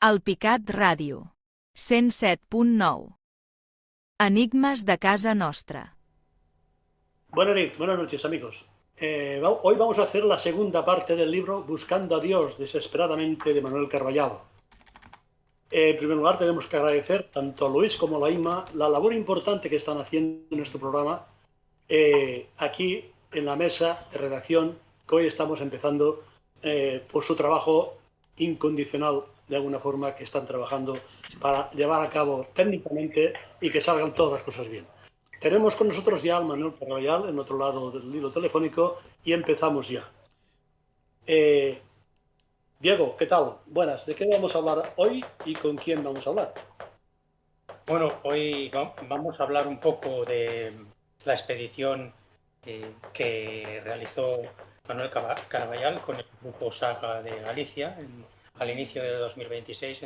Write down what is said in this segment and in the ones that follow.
Alpicat Ràdio, 107.9. Enigmes de casa nostra. Buenas noches, amigos. Hoy vamos a hacer la segunda parte del libro Buscando a Dios desesperadamente de Manuel Carballal. En primer lugar, tenemos que agradecer tanto a Luis como a Laima la labor importante que están haciendo en nuestro programa aquí en la mesa de redacción que hoy estamos empezando por su trabajo incondicional, de alguna forma, que están trabajando para llevar a cabo técnicamente y que salgan todas las cosas bien. Tenemos con nosotros ya al Manuel Carballal en otro lado del hilo telefónico y empezamos ya. Diego, ¿qué tal? Buenas, ¿de qué vamos a hablar hoy y con quién vamos a hablar? Bueno, hoy vamos a hablar un poco de la expedición que realizó Manuel Carballal con el grupo Saga de Galicia al inicio de 2026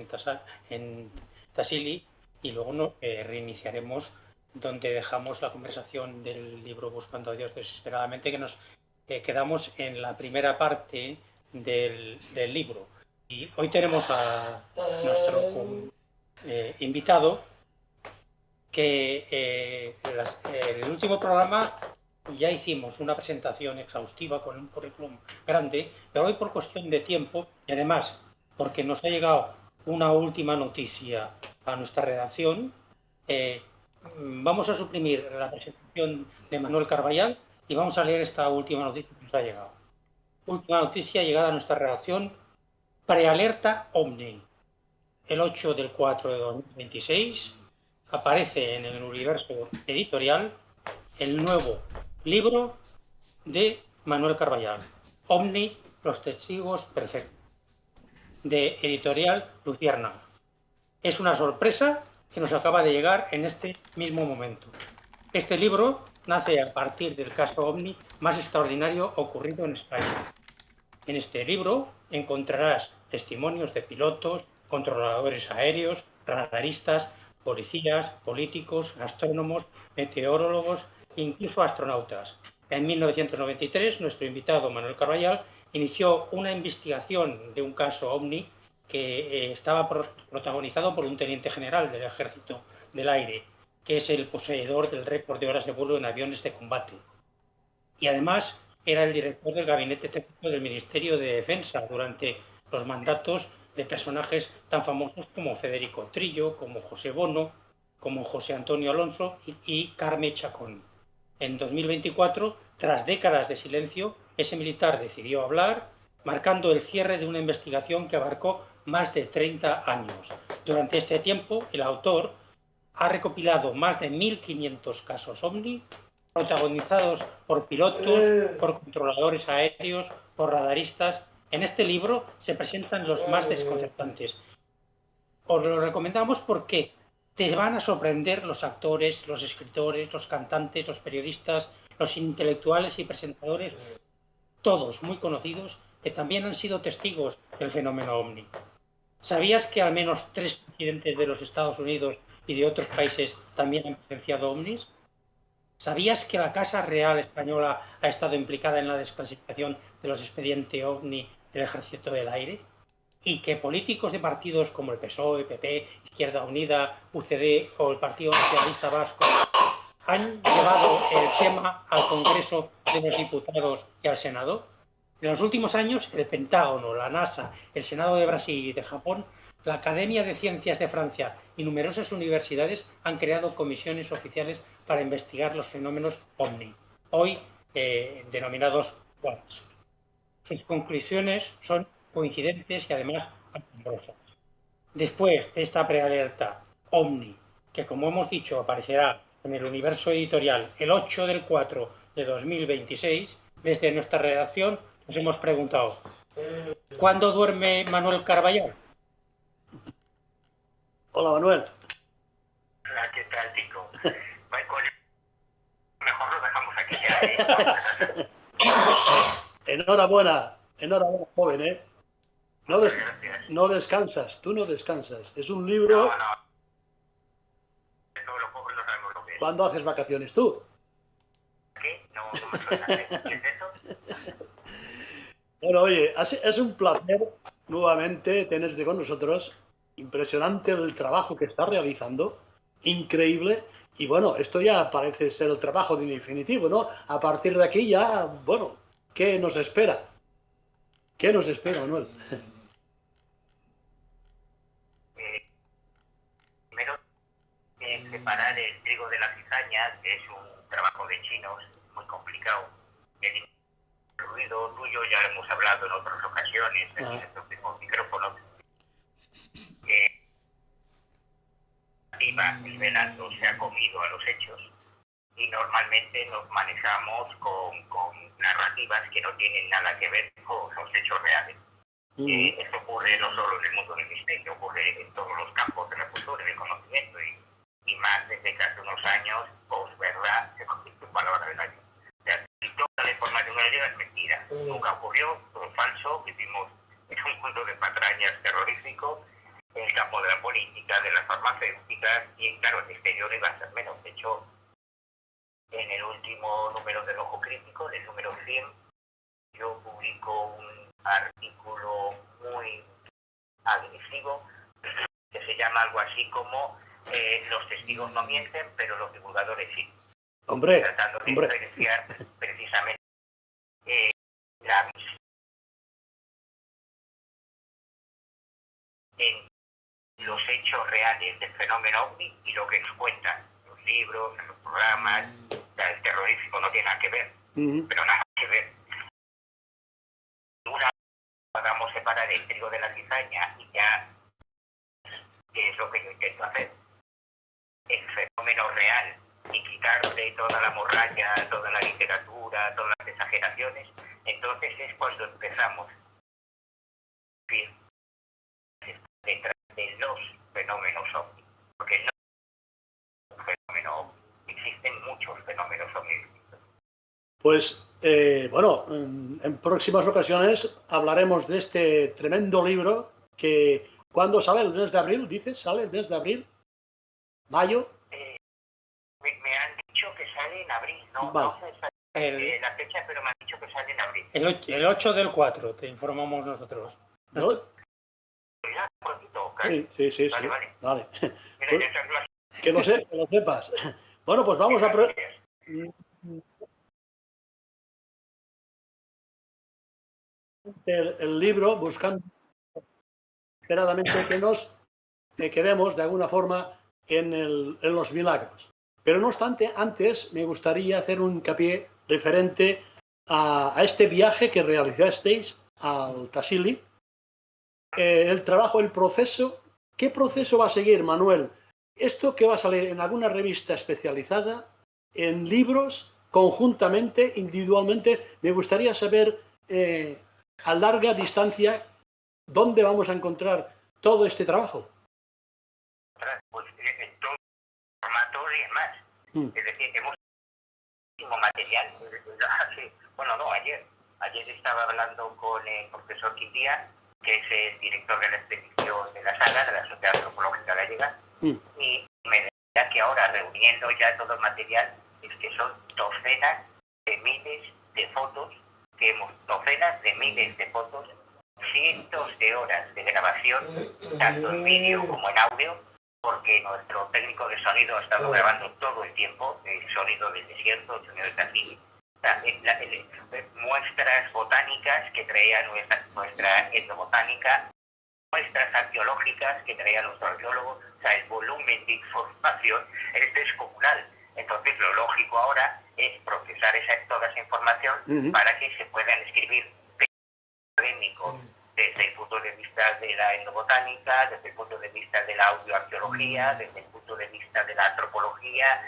en Tassili, y luego reiniciaremos donde dejamos la conversación del libro Buscando a Dios desesperadamente, que nos quedamos en la primera parte del libro. Y hoy tenemos a nuestro invitado, que en el último programa ya hicimos una presentación exhaustiva con un currículum grande, pero hoy, por cuestión de tiempo y además porque nos ha llegado una última noticia a nuestra redacción, vamos a suprimir la presentación de Manuel Carballal y vamos a leer esta última noticia que nos ha llegado. Última noticia llegada a nuestra redacción: prealerta OVNI. El 8 del 4 de 2026 aparece en el Universo Editorial el nuevo libro de Manuel Carballal, OVNI, los testigos perfectos, de Editorial Luciérnaga. Es una sorpresa que nos acaba de llegar en este mismo momento. Este libro nace a partir del caso OVNI más extraordinario ocurrido en España. En este libro encontrarás testimonios de pilotos, controladores aéreos, radaristas, policías, políticos, astrónomos, meteorólogos e incluso astronautas. En 1993, nuestro invitado Manuel Carballal inició una investigación de un caso OVNI que estaba protagonizado por un teniente general del Ejército del Aire, que es el poseedor del récord de horas de vuelo en aviones de combate. Y además era el director del Gabinete Técnico del Ministerio de Defensa durante los mandatos de personajes tan famosos como Federico Trillo, como José Bono, como José Antonio Alonso y Carme Chacón. En 2024, tras décadas de silencio, ese militar decidió hablar, marcando el cierre de una investigación que abarcó más de 30 años. Durante este tiempo, el autor ha recopilado más de 1.500 casos OVNI, protagonizados por pilotos, por controladores aéreos, por radaristas. En este libro se presentan los más desconcertantes. Os lo recomendamos porque te van a sorprender los actores, los escritores, los cantantes, los periodistas, los intelectuales y presentadores, todos muy conocidos, que también han sido testigos del fenómeno OVNI. ¿Sabías que al menos 3 presidentes de los Estados Unidos y de otros países también han presenciado OVNIs? ¿Sabías que la Casa Real Española ha estado implicada en la desclasificación de los expedientes OVNI del Ejército del Aire? ¿Y que políticos de partidos como el PSOE, PP, Izquierda Unida, UCD o el Partido Nacionalista Vasco han llevado el tema al Congreso de los Diputados y al Senado? En los últimos años, el Pentágono, la NASA, el Senado de Brasil y de Japón, la Academia de Ciencias de Francia y numerosas universidades han creado comisiones oficiales para investigar los fenómenos OVNI, hoy denominados UAPs. Sus conclusiones son coincidentes y además asombrosas. Después de esta prealerta OVNI, que como hemos dicho aparecerá en el Universo Editorial el 8 del 4 de 2026, desde nuestra redacción nos hemos preguntado: ¿cuándo duerme Manuel Carballal? Hola, Manuel. Hola, ¿qué tal, Tico? Mejor lo dejamos aquí ya. Enhorabuena, joven, ¿eh? Gracias. No descansas, tú no descansas. Es un libro... No, todos los pobres no sabemos lo que es. ¿Cuándo haces vacaciones tú? ¿Qué? No me suena. ¿Qué es eso? Bueno, oye, es un placer nuevamente tenerte con nosotros impresionante el trabajo que está realizando, increíble. Y bueno, esto ya parece ser el trabajo definitivo, ¿no? A partir de aquí ya, bueno, ¿qué nos espera? ¿Qué nos espera, Manuel? Primero, separar el trigo de la cizaña, que es un trabajo de chinos muy complicado. El ruido tuyo ya lo hemos hablado en otras ocasiones, en estos mismos micrófonos. Nivelando se ha comido a los hechos y normalmente nos manejamos con narrativas que no tienen nada que ver con los hechos reales. Esto ocurre no solo en el mundo del misterio, ocurre en todos los campos de la cultura y del conocimiento y más desde que hace unos años, posverdad se convirtió en palabra del año. O sea, si toda la información gallega es mentira, nunca ocurrió, todo es falso, vivimos en un mundo de patrañas terrorífico, en el campo de la política, de las farmacéuticas y claro, el exterior iba a ser menos. De hecho, en el último número del Ojo Crítico, en el número 100, yo publico un artículo muy agresivo que se llama algo así como los testigos no mienten, pero los divulgadores sí. Hombre, tratando de diferenciar precisamente la visión en los hechos reales del fenómeno OVNI y lo que nos cuentan los libros, en los programas. El terrorífico no tiene nada que ver, pero nada que ver. Una podamos separar el trigo de la cizaña y ya, que es lo que yo intento hacer, el fenómeno real y quitarle toda la morralla, toda la literatura, todas las exageraciones, entonces es cuando empezamos a ir detrás de los fenómenos OVNI, porque no es un fenómeno OVNI, existen muchos fenómenos OVNI. Pues bueno, en próximas ocasiones hablaremos de este tremendo libro que, ¿cuándo sale? ¿El mes de abril? ¿Dices? ¿Sale el mes de abril? ¿Mayo? Me han dicho que sale en abril, no, vale. no sé la fecha, pero me han dicho que sale en abril. El 8 del 4, te informamos nosotros. ¿No? Sí. Vale. Pues, que lo sepas. Bueno, pues vamos a... El libro, buscando esperadamente que nos quedemos de alguna forma en los milagros. Pero no obstante, antes me gustaría hacer un hincapié referente a este viaje que realizasteis al Tassili. El trabajo, el proceso. ¿Qué proceso va a seguir, Manuel? ¿Esto que va a salir en alguna revista especializada, en libros, conjuntamente, individualmente? Me gustaría saber a larga distancia dónde vamos a encontrar todo este trabajo. Pues en todo formato y demás. Es decir, hemos muchísimo material. Bueno, no, ayer estaba hablando con el profesor Quintía, que es el director de la expedición de la saga, de la Sociedad Antropológica Gallega, y me decía que ahora, reuniendo ya todo el material, es que son docenas de miles de fotos, docenas de miles de fotos, cientos de horas de grabación, tanto en vídeo como en audio, porque nuestro técnico de sonido ha estado grabando todo el tiempo el sonido del desierto, el sonido de Tassili, muestras botánicas que traía nuestra etnobotánica, muestras arqueológicas que traían los arqueólogos, o sea, el volumen de información es descomunal. Entonces, lo lógico ahora es procesar toda esa información para que se puedan escribir académicos desde el punto de vista de la etnobotánica, desde el punto de vista de la audioarqueología, desde el punto de vista de la antropología.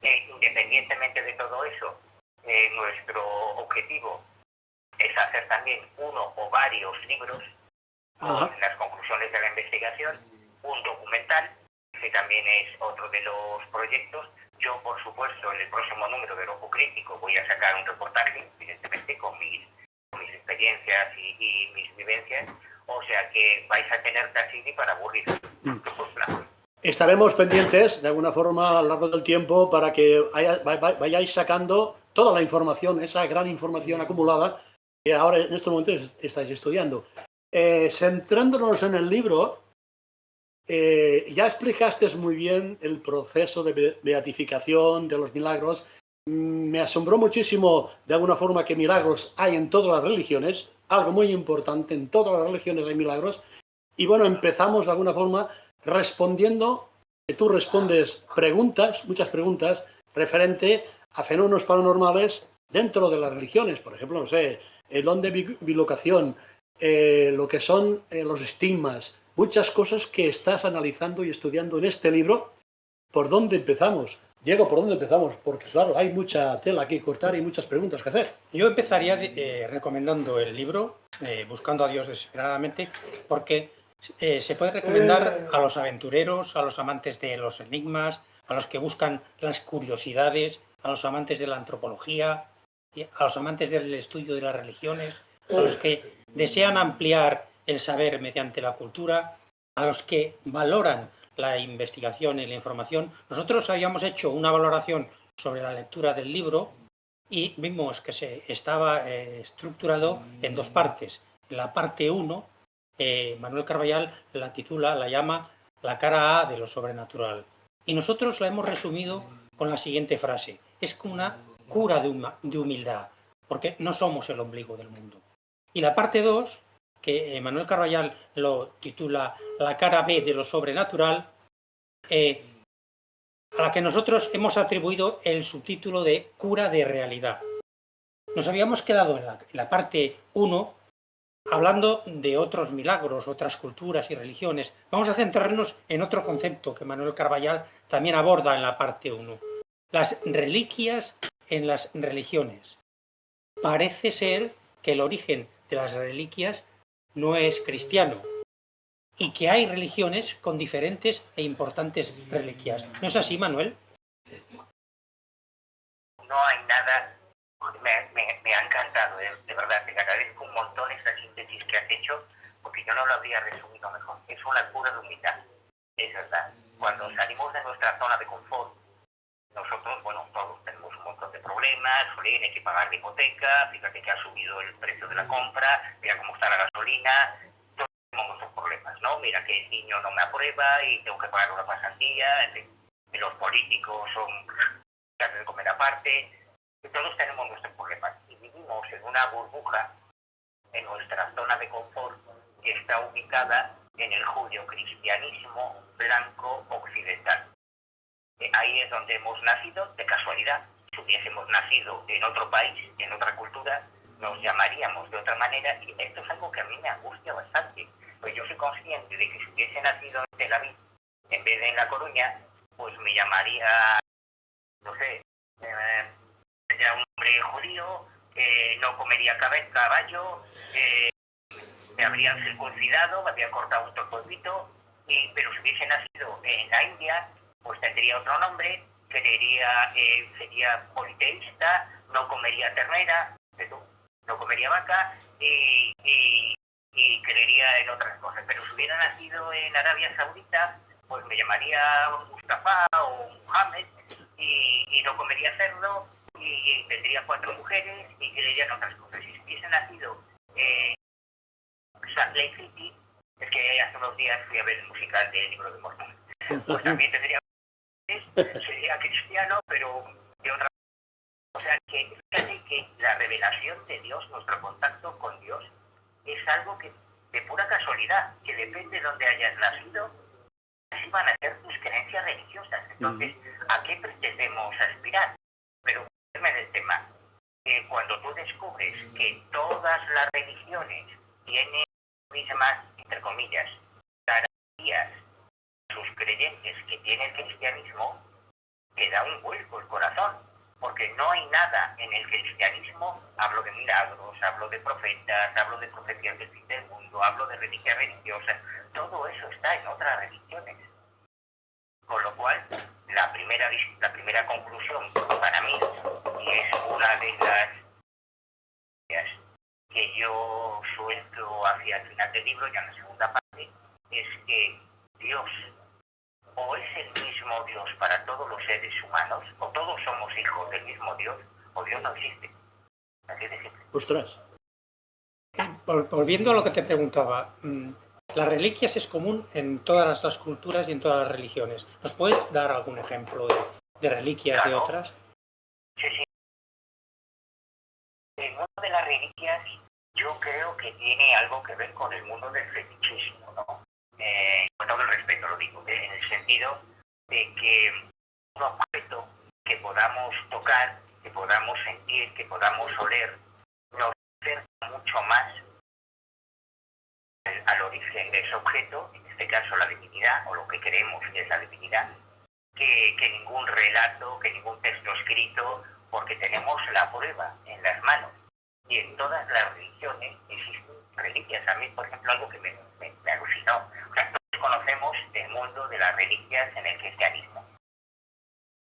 Independientemente de todo eso, nuestro objetivo es hacer también uno o varios libros con las conclusiones de la investigación, un documental, que también es otro de los proyectos. Yo, por supuesto, en el próximo número del Ojo Crítico voy a sacar un reportaje, evidentemente, con mis experiencias y mis vivencias, o sea que vais a tener Tassili para aburrir. Estaremos pendientes, de alguna forma, a lo largo del tiempo, para que vayáis sacando toda la información, esa gran información acumulada que ahora en estos momentos estáis estudiando. Centrándonos en el libro, Ya explicaste muy bien el proceso de beatificación de los milagros. Me asombró muchísimo, de alguna forma, que milagros hay en todas las religiones, algo muy importante, en todas las religiones hay milagros. Y bueno, empezamos de alguna forma respondiendo, que tú respondes preguntas, muchas preguntas, referente a fenómenos paranormales dentro de las religiones. Por ejemplo, no sé, el don de bilocación, lo que son los estigmas, muchas cosas que estás analizando y estudiando en este libro. ¿Por dónde empezamos? Diego, ¿por dónde empezamos? Porque claro, hay mucha tela que cortar y muchas preguntas que hacer. Yo empezaría recomendando el libro, Buscando a Dios desesperadamente, porque se puede recomendar a los aventureros, a los amantes de los enigmas, a los que buscan las curiosidades, a los amantes de la antropología, a los amantes del estudio de las religiones, a los que desean ampliar el saber mediante la cultura, a los que valoran la investigación y la información. Nosotros habíamos hecho una valoración sobre la lectura del libro y vimos que se estaba estructurado en dos partes. La parte 1, Manuel Carballal la llama la cara A de lo sobrenatural. Y nosotros la hemos resumido con la siguiente frase: es como una cura de humildad, porque no somos el ombligo del mundo. Y la parte 2, que Manuel Carballal lo titula la cara B de lo sobrenatural, a la que nosotros hemos atribuido el subtítulo de cura de realidad. Nos habíamos quedado en la parte 1 hablando de otros milagros, otras culturas y religiones. Vamos a centrarnos en otro concepto que Manuel Carballal también aborda en la parte 1. Las reliquias en las religiones. Parece ser que el origen de las reliquias no es cristiano y que hay religiones con diferentes e importantes reliquias. ¿No es así, Manuel? No hay nada. Me ha encantado, de verdad, te agradezco un montón esta síntesis que has hecho, porque yo no lo habría resumido mejor. Es una cura de humildad, es verdad. Cuando salimos de nuestra zona de confort, nosotros, bueno, todos tenemos un montón de problemas, Solín, hay que pagar la hipoteca, fíjate que ha subido el precio de la compra, mira cómo está la gasolina, todos tenemos nuestros problemas, ¿no? Mira que el niño no me aprueba y tengo que pagar una pasantía, en fin, y los políticos son que de comer aparte. Todos tenemos nuestros problemas y vivimos en una burbuja en nuestra zona de confort que está ubicada en el judio-cristianismo blanco occidental. Ahí es donde hemos nacido de casualidad. Si hubiésemos nacido en otro país, en otra cultura, nos llamaríamos de otra manera, y esto es algo que a mí me angustia bastante. Pues yo soy consciente de que si hubiese nacido en Tel Aviv en vez de en La Coruña, pues me llamaría, no sé, era un hombre judío, no comería caballo, me habrían circuncidado, me habrían cortado un polvito, pero si hubiese nacido en la India, pues tendría otro nombre, sería politeísta, no comería ternera, no comería vaca y creería en otras cosas. Pero si hubiera nacido en Arabia Saudita, pues me llamaría Mustafa o Muhammad y no comería cerdo, y tendría 4 mujeres y creería en otras cosas. Si hubiese nacido en Salt Lake City, es que hace unos días fui a ver el musical del Libro de Mormón, pues también tendría, sería cristiano, pero de otra. O sea, que fíjate que la revelación de Dios, nuestro contacto con Dios, es algo que de pura casualidad, que depende de donde hayas nacido, así van a ser tus creencias religiosas. Entonces, ¿a qué pretendemos aspirar? Pero del tema, cuando tú descubres que todas las religiones tienen mismas, entre comillas, garantías a sus creyentes que tiene el cristianismo, te da un vuelco el corazón, porque no hay nada en el cristianismo. Hablo de milagros, hablo de profetas, hablo de profecías del fin del mundo, hablo de religiones religiosas, todo eso está en otras religiones. Con lo cual, la primera conclusión para mí, y es una de las que yo suelto hacia el final del libro, ya en la segunda parte, es que Dios o es el mismo Dios para todos los seres humanos, o todos somos hijos del mismo Dios, o Dios no existe. Así de simple. Ostras. Volviendo a lo que te preguntaba, Las reliquias es común en todas las culturas y en todas las religiones. ¿Nos puedes dar algún ejemplo de reliquias de Claro. otras? Sí, sí. El mundo de las reliquias yo creo que tiene algo que ver con el mundo del fetichismo, ¿no? Con todo el respeto lo digo, en el sentido de que un objeto que podamos tocar, que podamos sentir, que podamos oler, nos acerca mucho más al origen de ese objeto, en este caso la divinidad, o lo que creemos que es la divinidad, que ningún relato, que ningún texto escrito, porque tenemos la prueba en las manos. Y en todas las religiones existen reliquias. A mí, por ejemplo, algo que me alucinó. O sea, todos conocemos el mundo de las reliquias en el cristianismo.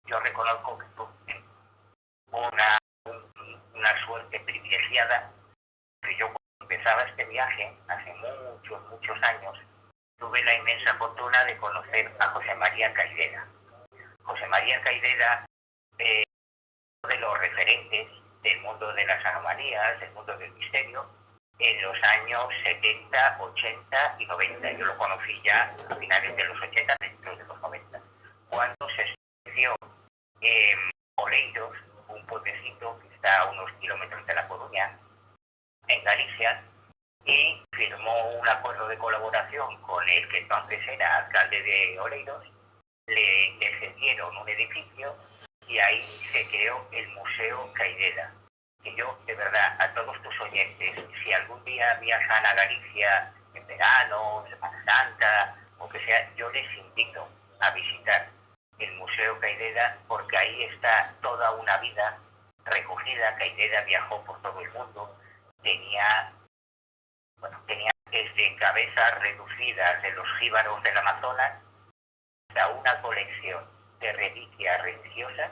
Yo reconozco que tuve una suerte privilegiada, que yo cuando empezaba este viaje, hace muchos años, tuve la inmensa fortuna de conocer a José María Caidela. José María Caidela, uno de los referentes del mundo de las anomalías, del mundo del misterio, en los años 70, 80 y 90. Yo lo conocí ya a finales de los 80, dentro de los 90, cuando se estableció en Oleiros, un pueblecito que está a unos kilómetros de La Coruña, en Galicia, y firmó un acuerdo de colaboración con el que entonces era alcalde de Oleiros. Le cedieron un edificio y ahí se creó el Museo Caidela. Que yo, de verdad, a todos tus oyentes, si algún día viajan a Galicia en verano, en Semana Santa, o que sea, yo les invito a visitar el Museo Caidela, porque ahí está toda una vida recogida. Caidela viajó por todo el mundo, tenía desde cabezas reducidas de los jíbaros del Amazonas hasta una colección de reliquias religiosas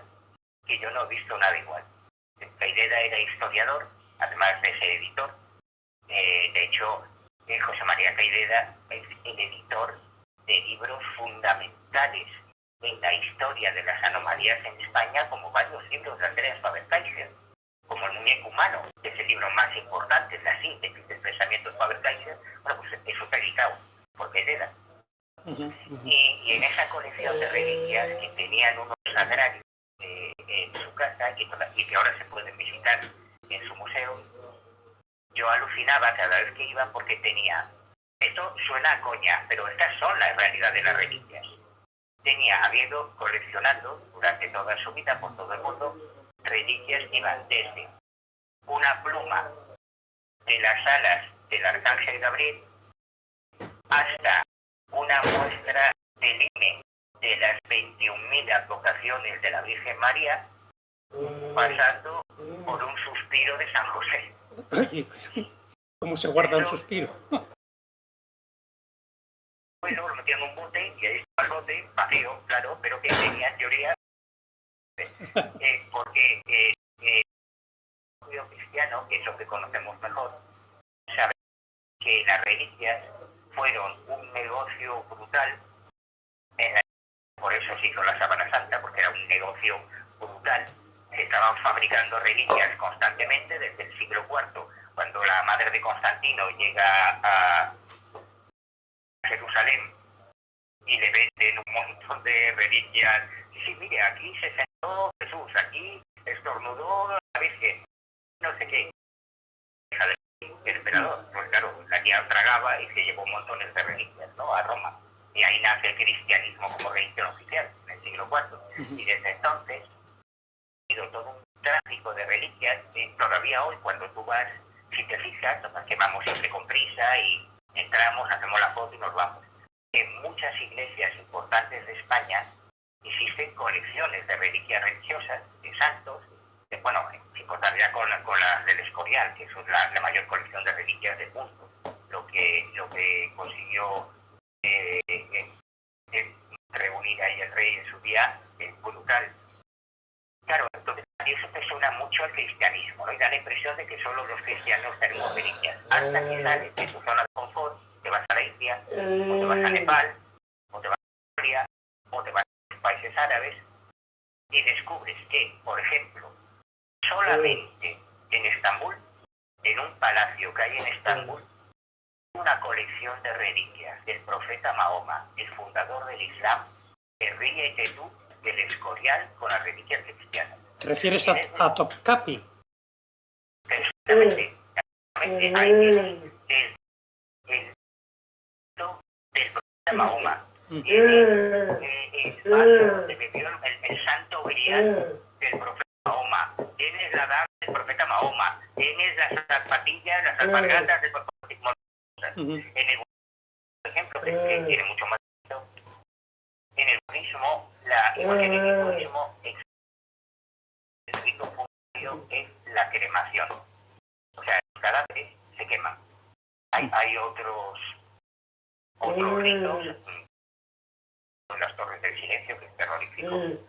que yo no he visto nada igual. Caidela era historiador, además de ser editor. De hecho, José María Caidela es el editor de libros fundamentales en la historia de las anomalías en España, como varios libros de Andreas Faber-Kaiser, como El muñeco humano, que es el libro más importante, la síntesis del pensamiento de Faber-Kaiser. Bueno, pues eso está editado por Caidela. Y en esa colección de reliquias que tenían unos sagrarios en su casa y que ahora se pueden visitar en su museo, yo alucinaba cada vez que iba porque tenía, esto suena a coña, pero estas son las realidades de las reliquias. Había ido coleccionando durante toda su vida por todo el mundo reliquias que iban desde una pluma de las alas del Arcángel Gabriel hasta una muestra del himen de las 21.000 advocaciones de la Virgen María, pasando por un suspiro de San José. ¿Cómo se guarda un suspiro? Bueno, lo metían en un bote y ahí estaba el bote vacío, claro, pero que tenía en teoría, porque el judío cristiano, que es lo que conocemos mejor, sabe que las reliquias fueron un negocio brutal. Por eso se hizo la Sábana Santa, porque era un negocio brutal. Se estaban fabricando reliquias constantemente desde el siglo IV, cuando la madre de Constantino llega a Jerusalén y le venden un montón de reliquias. Sí, mire, aquí se sentó Jesús, aquí estornudó la Virgen, no sé qué. El emperador, pues claro, la tía tragaba y se llevó montones de reliquias, ¿no?, a Roma. Y ahí nace el cristianismo como religión oficial, en el siglo IV. Y desde entonces ha sido todo un tráfico de reliquias. Todavía hoy, cuando tú vas, si te fijas, que vamos siempre con prisa y entramos, hacemos la foto y nos vamos. En muchas iglesias importantes de España existen colecciones de reliquias religiosas, de santos, bueno, sin contar ya con las del Escorial, que es la mayor colección de reliquias del mundo. Lo que consiguió reunir ahí el rey en su día es brutal. Claro, entonces eso te suena mucho al cristianismo, ¿no? Y da la impresión de que solo los cristianos tenemos reliquias. Hasta que sales de tu zona de confort, te vas a la India, o te vas a Nepal, o te vas a Corea, o te vas a los países árabes, y descubres que, por ejemplo, solamente en Estambul, en un palacio que hay en Estambul, una colección de reliquias del profeta Mahoma, el fundador del Islam, que ríete tú del escorial con las reliquias cristianas. ¿Te refieres a Topkapi? Exactamente. Ahí tienes el del profeta Mahoma. Tienes el vaso donde bebió el santo grial del profeta Mahoma. Tienes la daga del profeta Mahoma. Tienes las zapatillas, las alpargatas del profeta Mahoma. En el, por ejemplo, que tiene mucho más sentido, en el budismo, igual que en el budismo, el rito funerario es la cremación. O sea, los cadáveres se queman. Hay otros ritos, en las torres del silencio, que es terrorífico en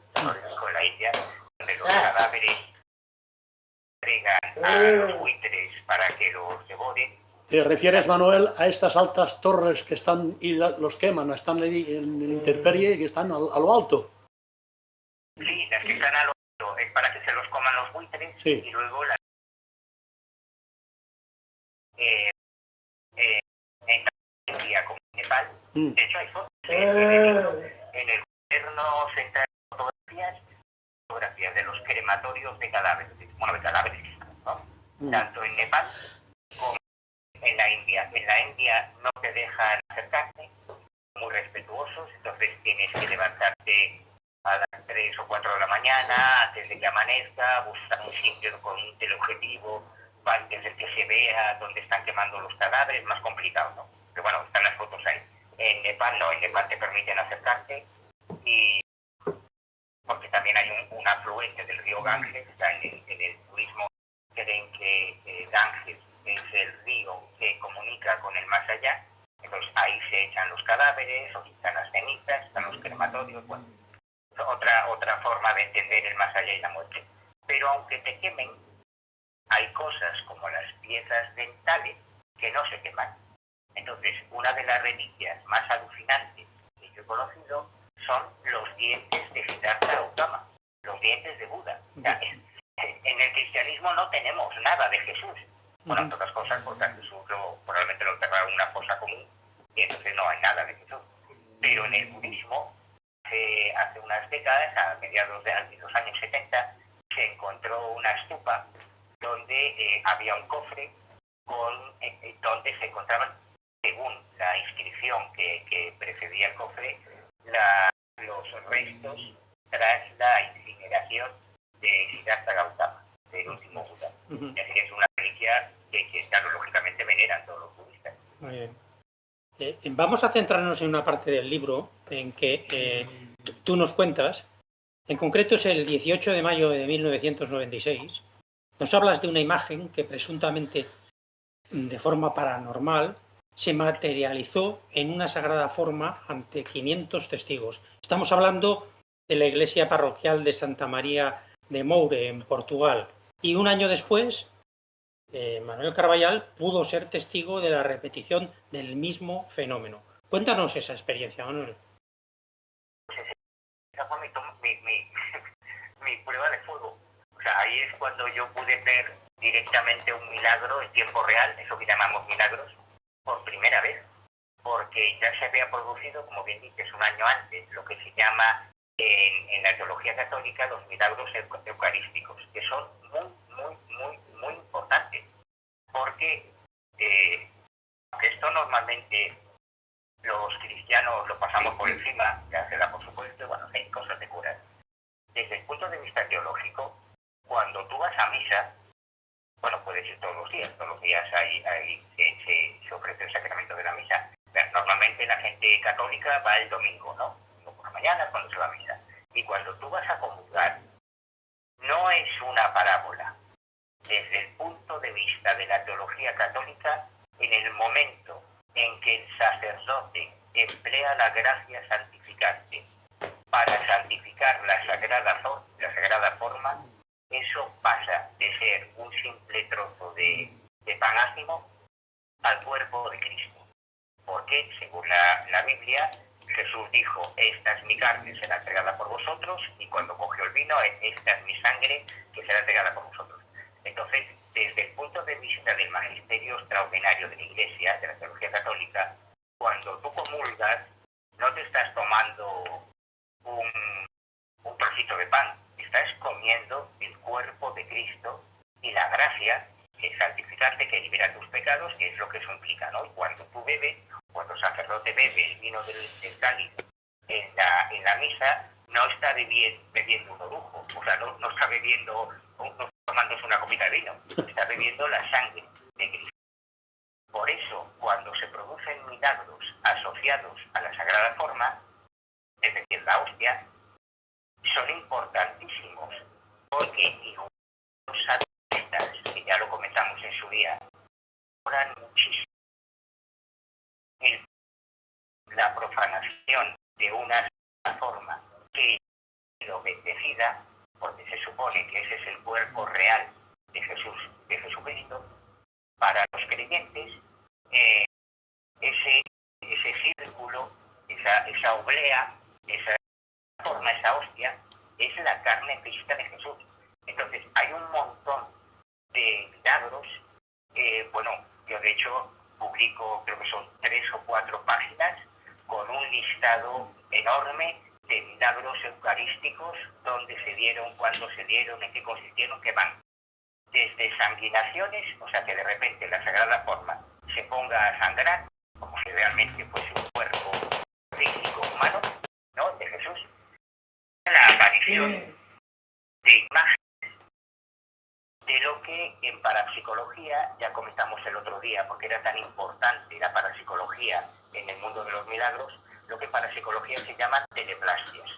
la India, donde los cadáveres entregan a los buitres para que los devoren. ¿Te refieres, Manuel, a estas altas torres que están y los queman, están ahí en el intemperie, que están a lo alto? Sí, las que están a lo alto es para que se los coman los buitres, sí. Y luego las en India como en Nepal. De hecho, hay fotos en el gobierno central de fotografías de los crematorios de cadáveres, de cadáveres, ¿no? Tanto en Nepal como en la India. En la India no te dejan acercarte, muy respetuosos, entonces tienes que levantarte a las 3 o 4 de la mañana, antes de que amanezca, buscar un sitio con un teleobjetivo para que se vea dónde están quemando los cadáveres, más complicado, ¿no? Pero bueno, están las fotos ahí. En Nepal no, en Nepal te permiten acercarte, y porque también hay un afluente del río Ganges. En el turismo creen que Ganges es el río que comunica con el más allá, entonces ahí se echan los cadáveres, o quitan las cenizas, están los crematorios, bueno, otra forma de entender el más allá y la muerte. Pero aunque te quemen, hay cosas como las piezas dentales que no se queman. Entonces, una de las reliquias más alucinantes que yo he conocido son los dientes de Siddhartha Gautama, los dientes de Buda. O sea, en el cristianismo no tenemos nada de Jesús. Bueno, entre otras cosas, porque a Jesús probablemente lo enterraron en una fosa común, y entonces no hay nada de Jesús. Pero en el budismo, hace unas décadas, a mediados de los años 70, se encontró una estupa donde había un cofre donde se encontraban, según la inscripción que precedía el cofre, los restos tras la incineración de Siddhartha Gautama, del último Buda. Y así que es una reliquia que claro, lógicamente veneran todos los budistas. Muy bien. Vamos a centrarnos en una parte del libro en que tú nos cuentas, en concreto es el 18 de mayo de 1996, nos hablas de una imagen que presuntamente, de forma paranormal, se materializó en una sagrada forma ante 500 testigos. Estamos hablando de la iglesia parroquial de Santa María de Moure, en Portugal. Y un año después, Manuel Carballal pudo ser testigo de la repetición del mismo fenómeno. Cuéntanos esa experiencia, Manuel. Esa fue mi prueba de fuego. O sea, ahí es cuando yo pude ver directamente un milagro en tiempo real, eso que llamamos milagros, por primera vez, porque ya se había producido, como bien dices, un año antes, lo que se llama en la teología católica los milagros eucarísticos, que son muy importantes, porque esto normalmente los cristianos lo pasamos por encima, ya se da por supuesto, bueno, hay cosas de curas. Desde el punto de vista teológico, cuando tú vas a misa, bueno, puedes ir todos los días ahí se ofrece el sacramento de la misa. Normalmente la gente católica va el domingo, ¿no? Por la mañana es cuando se va a misa. Y cuando tú vas a comulgar, no es una parábola. Desde el punto de vista de la teología católica, en el momento en que el sacerdote emplea la gracia santificante para santificar la sagrada forma, eso pasa de ser un simple trozo de pan ácimo al cuerpo de Cristo. Porque, según la Biblia, Jesús dijo, esta es mi carne, será entregada por vosotros, y cuando cogió el vino, esta es mi sangre, que será entregada por vosotros. Entonces, desde el punto de vista del magisterio extraordinario de la Iglesia, de la teología católica, cuando tú comulgas, no te estás tomando un trocito de pan, estás comiendo el cuerpo de Cristo y la gracia que santificarte, que libera tus pecados, que es lo que eso implica, ¿no? Y cuando tú bebes, cuando el sacerdote bebe el vino del cáliz en la misa, no está bebiendo un orujo, o sea, no está bebiendo, no está tomándose una copita de vino, está bebiendo la sangre de Cristo. Por eso, cuando se producen milagros asociados a la Sagrada Forma, es decir, la hostia, son importantísimos, porque igual los satanistas, que ya lo comentamos en su día, oran muchísimo en la profanación de una forma que ha sido bendecida, porque se supone que ese es el cuerpo real de Jesucristo. Para los creyentes, ese círculo, esa oblea, esa forma, esa hostia, es la carne física de Jesús. Entonces, hay un montón de milagros. Bueno, yo de hecho publico, creo que son 3 o 4 páginas, con un listado enorme de milagros eucarísticos, dónde se dieron, cuándo se dieron, en qué consistieron, que van desde sanguinaciones, o sea que de repente la Sagrada Forma se ponga a sangrar, como si realmente fuese un cuerpo físico humano, ¿no?, de Jesús. La aparición de imágenes de lo que en parapsicología, ya comentamos el otro día, porque era tan importante la parapsicología en el mundo de los milagros, lo que en parapsicología se llaman teleplastias.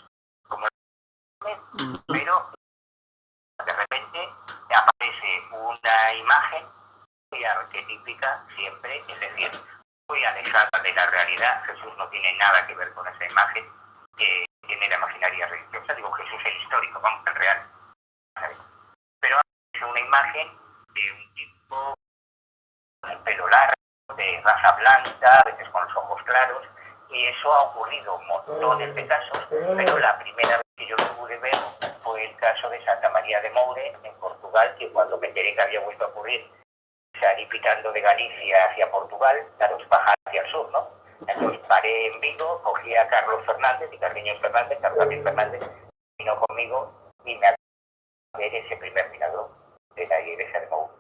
Como pero de repente aparece una imagen muy arquetípica siempre, es decir, muy alejada de la realidad. Jesús no tiene nada que ver con esa imagen que tiene la imaginaria religiosa. Digo, Jesús es histórico, vamos, el real. Pero es una imagen de un tipo con el pelo largo, de raza blanca, a veces con los ojos claros, y eso ha ocurrido montones de casos, pero la primera vez que yo lo pude ver fue el caso de Santa María de Moure, en Portugal, que cuando me enteré que había vuelto a ocurrir, salí picando de Galicia hacia Portugal, claro, es bajar hacia el sur, ¿no? Entonces paré en Vigo, cogí a Carlos Fernández y Carliños Fernández, Carlos Javier Fernández, vino conmigo y me acabé de ver ese primer milagro de la iglesia de Moure.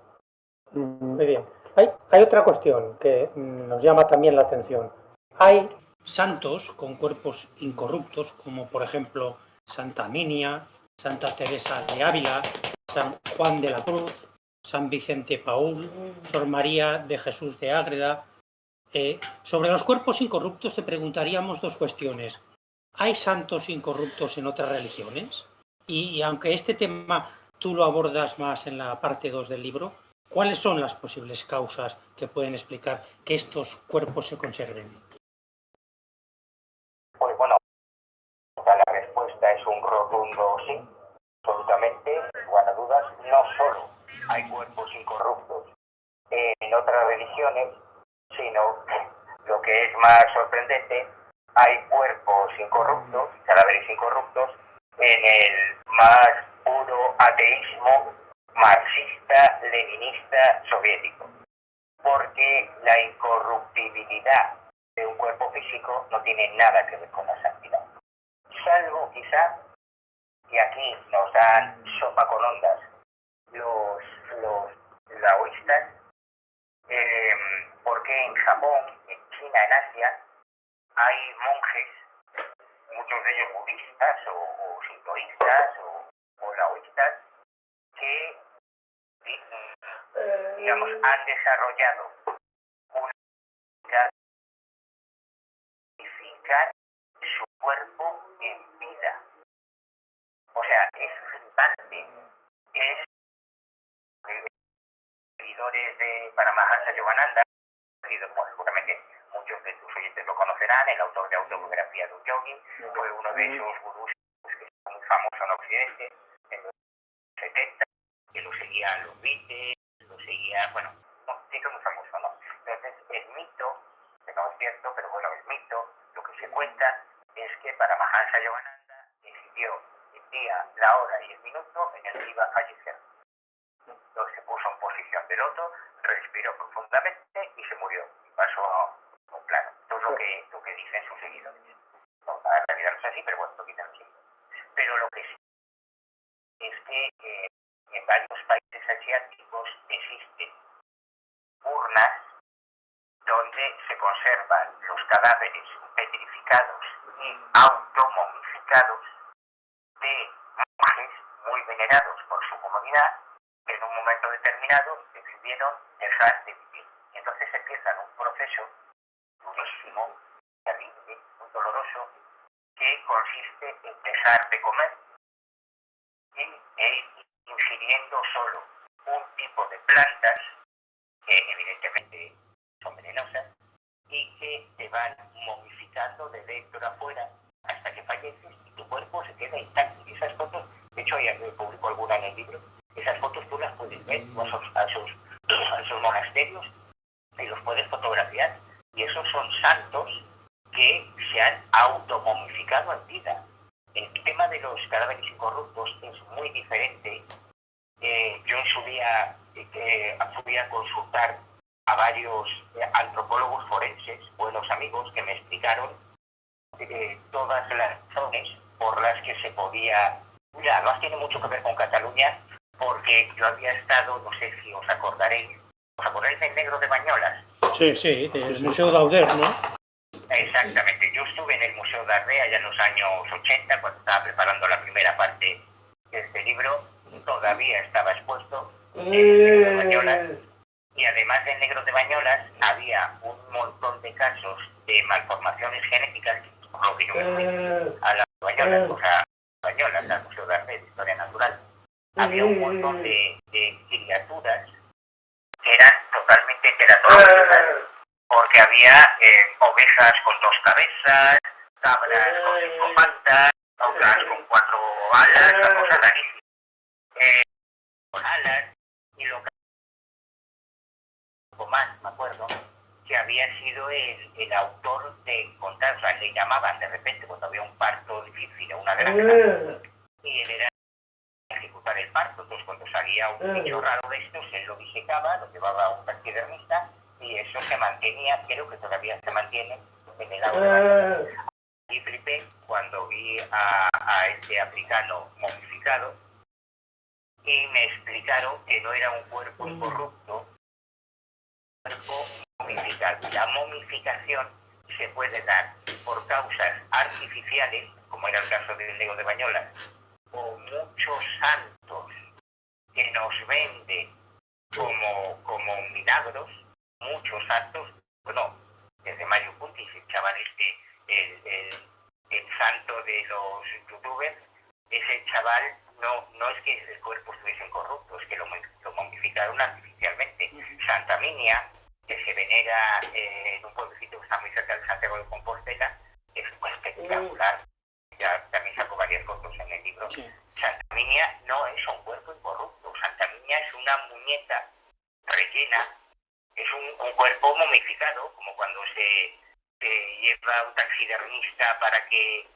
Muy bien. Hay otra cuestión que nos llama también la atención. Hay santos con cuerpos incorruptos, como por ejemplo Santa Minia, Santa Teresa de Ávila, San Juan de la Cruz, San Vicente Paúl, Sor María de Jesús de Ágreda. Sobre los cuerpos incorruptos te preguntaríamos 2 cuestiones. ¿Hay santos incorruptos en otras religiones? Y aunque este tema tú lo abordas más en la parte 2 del libro, ¿cuáles son las posibles causas que pueden explicar que estos cuerpos se conserven? Pues bueno, la respuesta es un rotundo sí, absolutamente, sin lugar a dudas. No solo hay cuerpos incorruptos en otras religiones, sino lo que es más sorprendente, hay cuerpos incorruptos, cadáveres incorruptos, en el más puro ateísmo marxista, leninista, soviético. Porque la incorruptibilidad de un cuerpo físico no tiene nada que ver con la santidad. Salvo quizá, y aquí nos dan sopa con ondas, los laoístas, porque en Japón, en China, en Asia, hay monjes, muchos de ellos budistas o sintoístas o laoístas, que digamos, han desarrollado una significar su cuerpo en vida. O sea, es flipante. Es seguidores de Paramahansa Yogananda, bueno, seguramente muchos de tus oyentes lo conocerán, el autor de Autobiografía de un Yogi, fue uno de esos gurús que es muy famoso en Occidente, en los 70, que lo seguían los Beatles, lo seguía, bueno, no, sí que es muy famoso, ¿no? Entonces, el mito, que no es cierto, pero bueno, el mito, lo que se cuenta es que Paramahansa Yogananda decidió el día, la hora y el minuto en el que iba a fallecer. Entonces se puso en posición de loto, respiró profundamente y se murió. Y pasó a un plano. Esto es lo que dicen sus seguidores. No, la realidad no es así, pero bueno, lo dicen los seguidores. Pero lo que sí es que en varios países asiáticos existen urnas donde se conservan los cadáveres petrificados y automomificados de monjes muy venerados por su comunidad que en un momento determinado decidieron dejar de vivir. Entonces empiezan un proceso durísimo, terrible, muy doloroso, que consiste en dejar de comer e ir ingiriendo solo un tipo de plantas que evidentemente son venenosas y que te van momificando de dentro a afuera hasta que falleces y tu cuerpo se queda intacto. Y esas fotos, de hecho ya publico alguna en el libro, esas fotos tú las puedes ver a esos monasterios y los puedes fotografiar. Y esos son santos que se han automomificado en vida. El tema de los cadáveres incorruptos es muy diferente. Yo en su día fui a consultar a varios antropólogos forenses, buenos amigos, que me explicaron todas las razones por las que se podía... Mira, además tiene mucho que ver con Cataluña, porque yo había estado, no sé si os acordaréis del Negro de Bañolas? Sí, del Museo d'Auder, ¿no? Exactamente, yo estuve en el Museo d'Arrée allá en los años 80, cuando estaba preparando la primera parte de este libro, todavía estaba expuesto el Negro de Bañolas, y además del Negro de Bañolas había un montón de casos de malformaciones genéticas, por lo que yo me fui a las Bañolas, o sea, Bañolas, al Museo d'Arrée de Historia Natural, había un montón de criaturas que eran totalmente teratológicas, porque había ovejas con 2 cabezas, cabras con 5 patas, otras con 4 alas, una cosa rarísima, con alas, y lo que más me acuerdo, que había sido el autor de contar, o sea, le llamaban de repente cuando había un parto difícil o una granja, y él era ejecutar el parto. Entonces cuando salía un bicho raro de estos, él lo disecaba, lo llevaba a un taxidermista y eso se mantenía, creo que todavía se mantiene en el aula. Y flipé cuando vi a este africano momificado y me explicaron que no era un cuerpo incorrupto, un cuerpo momificado. La momificación se puede dar por causas artificiales, como era el caso del Negro de Bañolas, o muchos santos que nos venden como milagros, muchos santos, bueno, desde Mario Putis, el chaval el santo de los youtubers, ese chaval no es que el cuerpo estuviese incorrupto, es que lo momificaron artificialmente. Santa Minia, que se venera en un pueblecito que está muy cerca de Santiago de Compostela, es espectacular. Ya también saco varias fotos en el libro. Sí. Santa Minia no es un cuerpo incorrupto. Santa Minia es una muñeca rellena, es un cuerpo momificado, como cuando se lleva un taxidermista para que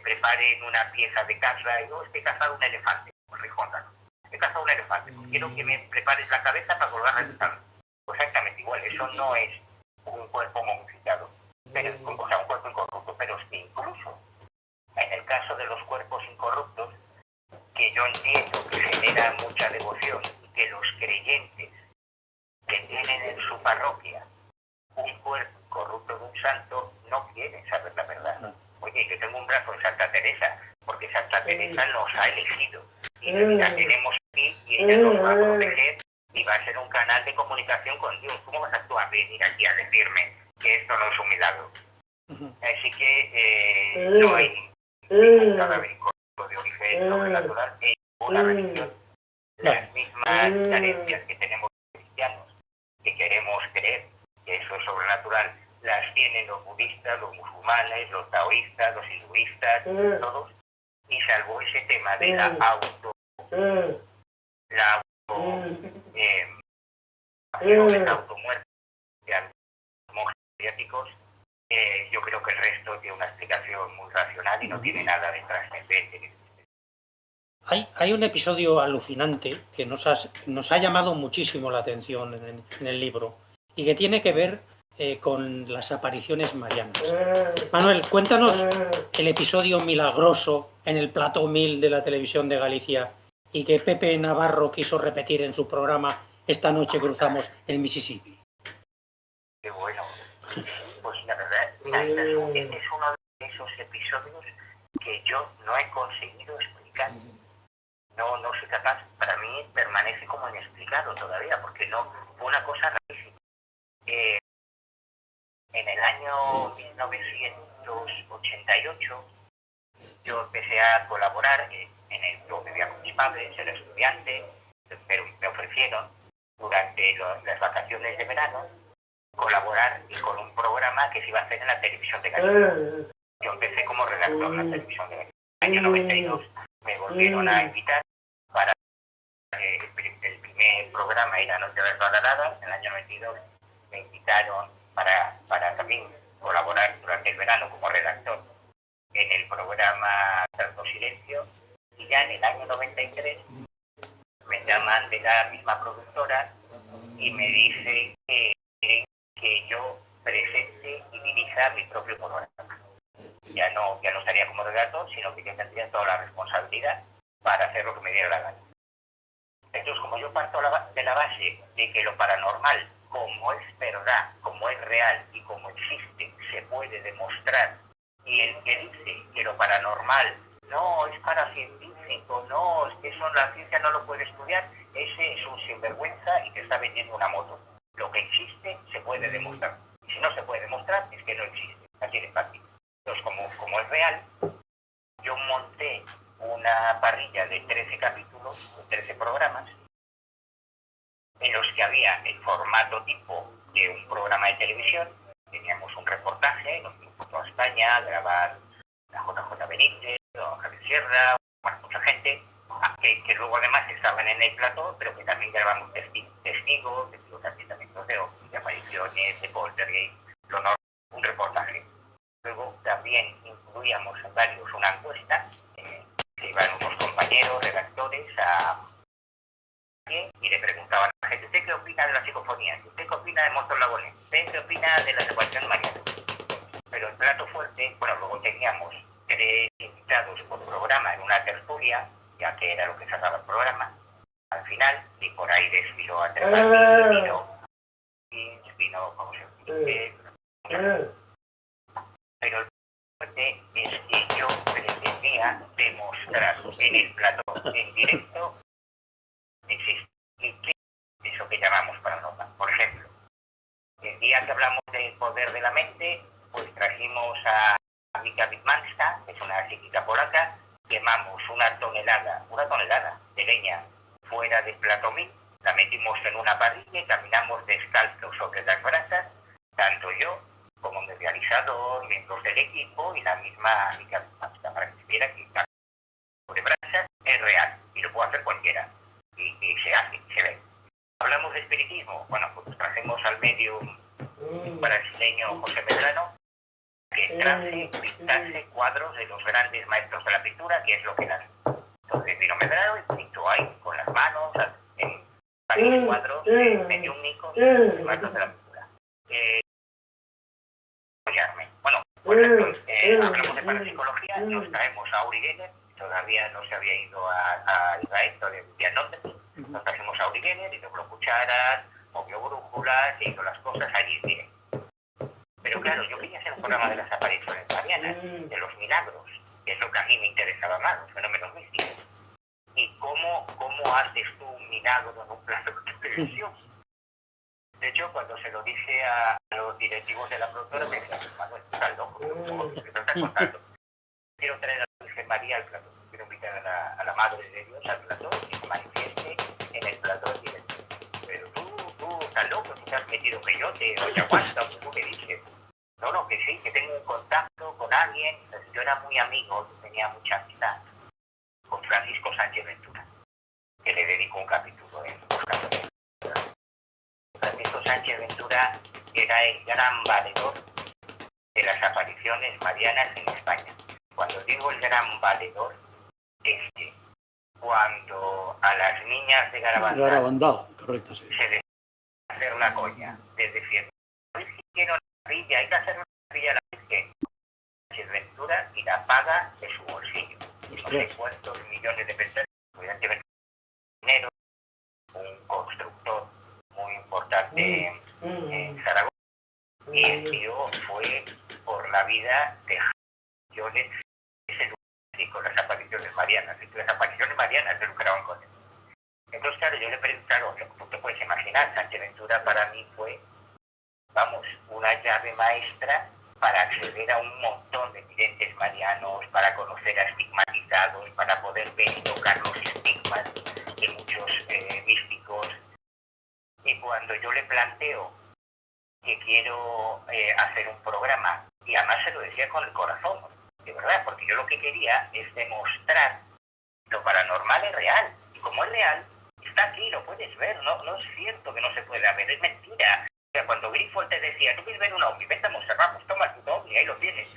preparen una pieza de caza. Y yo he cazado un elefante, pues Rijonda. He cazado un elefante, pues quiero que me prepares la cabeza para colgar el elefante. Pues exactamente igual, eso no es un cuerpo momificado, pero, o sea, un cuerpo incorrupto, pero es que incluso en el caso de los cuerpos incorruptos, que yo entiendo que genera mucha devoción y que los creyentes que tienen en su parroquia un cuerpo incorrupto de un santo no quieren saber la verdad. Oye, yo tengo un brazo de Santa Teresa, porque Santa Teresa nos ha elegido y la tenemos aquí y ella nos va a proteger y va a ser un canal de comunicación con Dios. ¿Cómo vas a tú a venir aquí a decirme que esto no es un milagro? Así que no hay ningún cadáver incorrupto de origen sobrenatural en ninguna religión. Las mismas carencias que tenemos los cristianos, que queremos creer que eso es sobrenatural, las tienen los budistas, los musulmanes, los taoístas, los hinduistas, todos. Y salvo ese tema de la automuerte de algunos monjes asiáticos, yo creo que el resto tiene una explicación muy racional y no tiene nada de trascendente. Hay un episodio alucinante que nos ha llamado muchísimo la atención en el libro y que tiene que ver con las apariciones marianas. Manuel, cuéntanos el episodio milagroso en el Plató 1000 de la televisión de Galicia y que Pepe Navarro quiso repetir en su programa Esta noche cruzamos el Mississippi. Qué bueno. Pues la verdad, mira, este es uno de esos episodios que yo no he conseguido explicar. No soy capaz. Para mí permanece como inexplicado todavía, porque no fue una cosa rarísima. En el año 1988 yo empecé a colaborar yo vivía con mis padres, era estudiante, pero me ofrecieron durante las vacaciones de verano colaborar con un programa que se iba a hacer en la televisión de Galicia. Yo empecé como redactor en la televisión de Galicia. En el año 92 me volvieron a invitar para el primer programa era Noche de Badaladas. En el año 92 me invitaron para también colaborar durante el verano como redactor en el programa Tanto Silencio, y ya en el año 93 me llaman de la misma productora y me dicen que quieren que yo presente y dirija mi propio programa. Ya no estaría como redactor, sino que yo tendría toda la responsabilidad para hacer lo que me diera la gana. Entonces, como yo parto de la base de que lo paranormal, como es verdad, como es real y como existe, se puede demostrar, y el que dice que lo paranormal no es paracientífico, no, es que eso la ciencia no lo puede estudiar, ese es un sinvergüenza y te está vendiendo una moto. Lo que existe se puede demostrar. Y si no se puede demostrar, es que no existe. Así de fácil. Entonces, como es real, yo monté una parrilla de 13 capítulos, de 13 programas, en los que había el formato tipo de un programa de televisión. Teníamos un reportaje, nos fuimos por toda España a grabar a JJ Benítez, a Javier Sierra, mucha gente, que luego además estaban en el plató, pero que también grabamos testigos de avistamientos de ovnis, de apariciones, de poltergeist, un reportaje. Luego también incluíamos en varios una encuesta, que iban unos compañeros, redactores, y le preguntaban a la gente: ¿usted qué opina de las psicofonías? ¿Usted qué opina de Monstruos Lagones? ¿Usted qué opina de las apariciones marianas? Pero el plato fuerte, bueno, luego teníamos 3 invitados por programa en una tertulia, ya que era lo que sacaba el programa. Al final, y por ahí desfiló a vino, ¿cómo se dice? Pero el fuerte es que yo pretendía demostrar en el plató, en directo, existe eso que llamamos paranormal. Por ejemplo, el día que hablamos del poder de la mente, pues trajimos a Mika Wittmanska, que es una psíquica polaca, quemamos una tonelada de leña fuera del Plató 1000, la metimos en una parrilla y caminamos descalzos sobre las brasas, tanto yo como mi realizador, miembros del equipo y la misma Mika Wittmanska, para que se viera que sobre brasas es real y lo puede hacer cualquiera. Y se hace, se ve. Hablamos de espiritismo. Bueno, pues trajimos al medium brasileño José Medrano, que en trance pintase cuadros de los grandes maestros de la pintura, que es lo que dan. Entonces vino Medrano y pintó ahí con las manos en varios cuadros mediúmnicos de maestros de la pintura. Bueno, pues hablamos de parapsicología, nos traemos a Uri Geller, todavía no se había ido a Israel, todavía vivía en Londres. Nos trajimos a Uri Geller y dobló cucharas, movió brújulas y hizo las cosas allí en directo. Pero claro, yo quería hacer un programa de las apariciones marianas, de los milagros, que es lo que a mí me interesaba más, los fenómenos místicos. ¿Y cómo haces tú un milagro en un plato de televisión? De hecho, cuando se lo dije a los directivos de la productora, me decían: Manuel, estás loco, ¿qué te estás contando? Quiero traer a la Virgen María al plató, quiero invitar a la Madre de Dios al plató y se manifieste en el plató directo. Pero tú estás loco, tú te has metido peyote o ayahuasca, ¿tú qué dices? No, que sí, que tengo un contacto con alguien. Entonces, yo era muy amigo, tenía mucha amistad con Francisco Sánchez Ventura, que le dedico un capítulo en Buscando. Francisco Sánchez Ventura era el gran valedor de las apariciones marianas en España. Cuando digo el gran valedor, es que cuando a las niñas de Garabandal Garabandal, correcto, sí. se les hacer la coña, es decir, quiero una villa, hay que hacer una villa a la Virgen, Ventura, y la paga de su bolsillo. No sé cuántos millones de personas podrían tener dinero, un constructor muy importante en Zaragoza, y el tío fue por la vida de millones, y con las apariciones marianas, y las apariciones marianas se lucraban con él. Entonces, claro, yo le pregunto, claro, tú te puedes imaginar, Sánchez Ventura para mí fue, vamos, una llave maestra para acceder a un montón de videntes marianos, para conocer a estigmatizados, para poder ver y tocar los estigmas de muchos místicos. Y cuando yo le planteo que quiero hacer un programa, y además se lo decía con el corazón, de verdad, porque yo lo que quería es demostrar lo paranormal es real, y como es real, está aquí, lo puedes ver, no es cierto que no se pueda ver, es mentira. O sea, cuando Grifol te decía, tú quieres ver un ovni, vete a Montserrat, pues toma tu ovni, ahí lo tienes.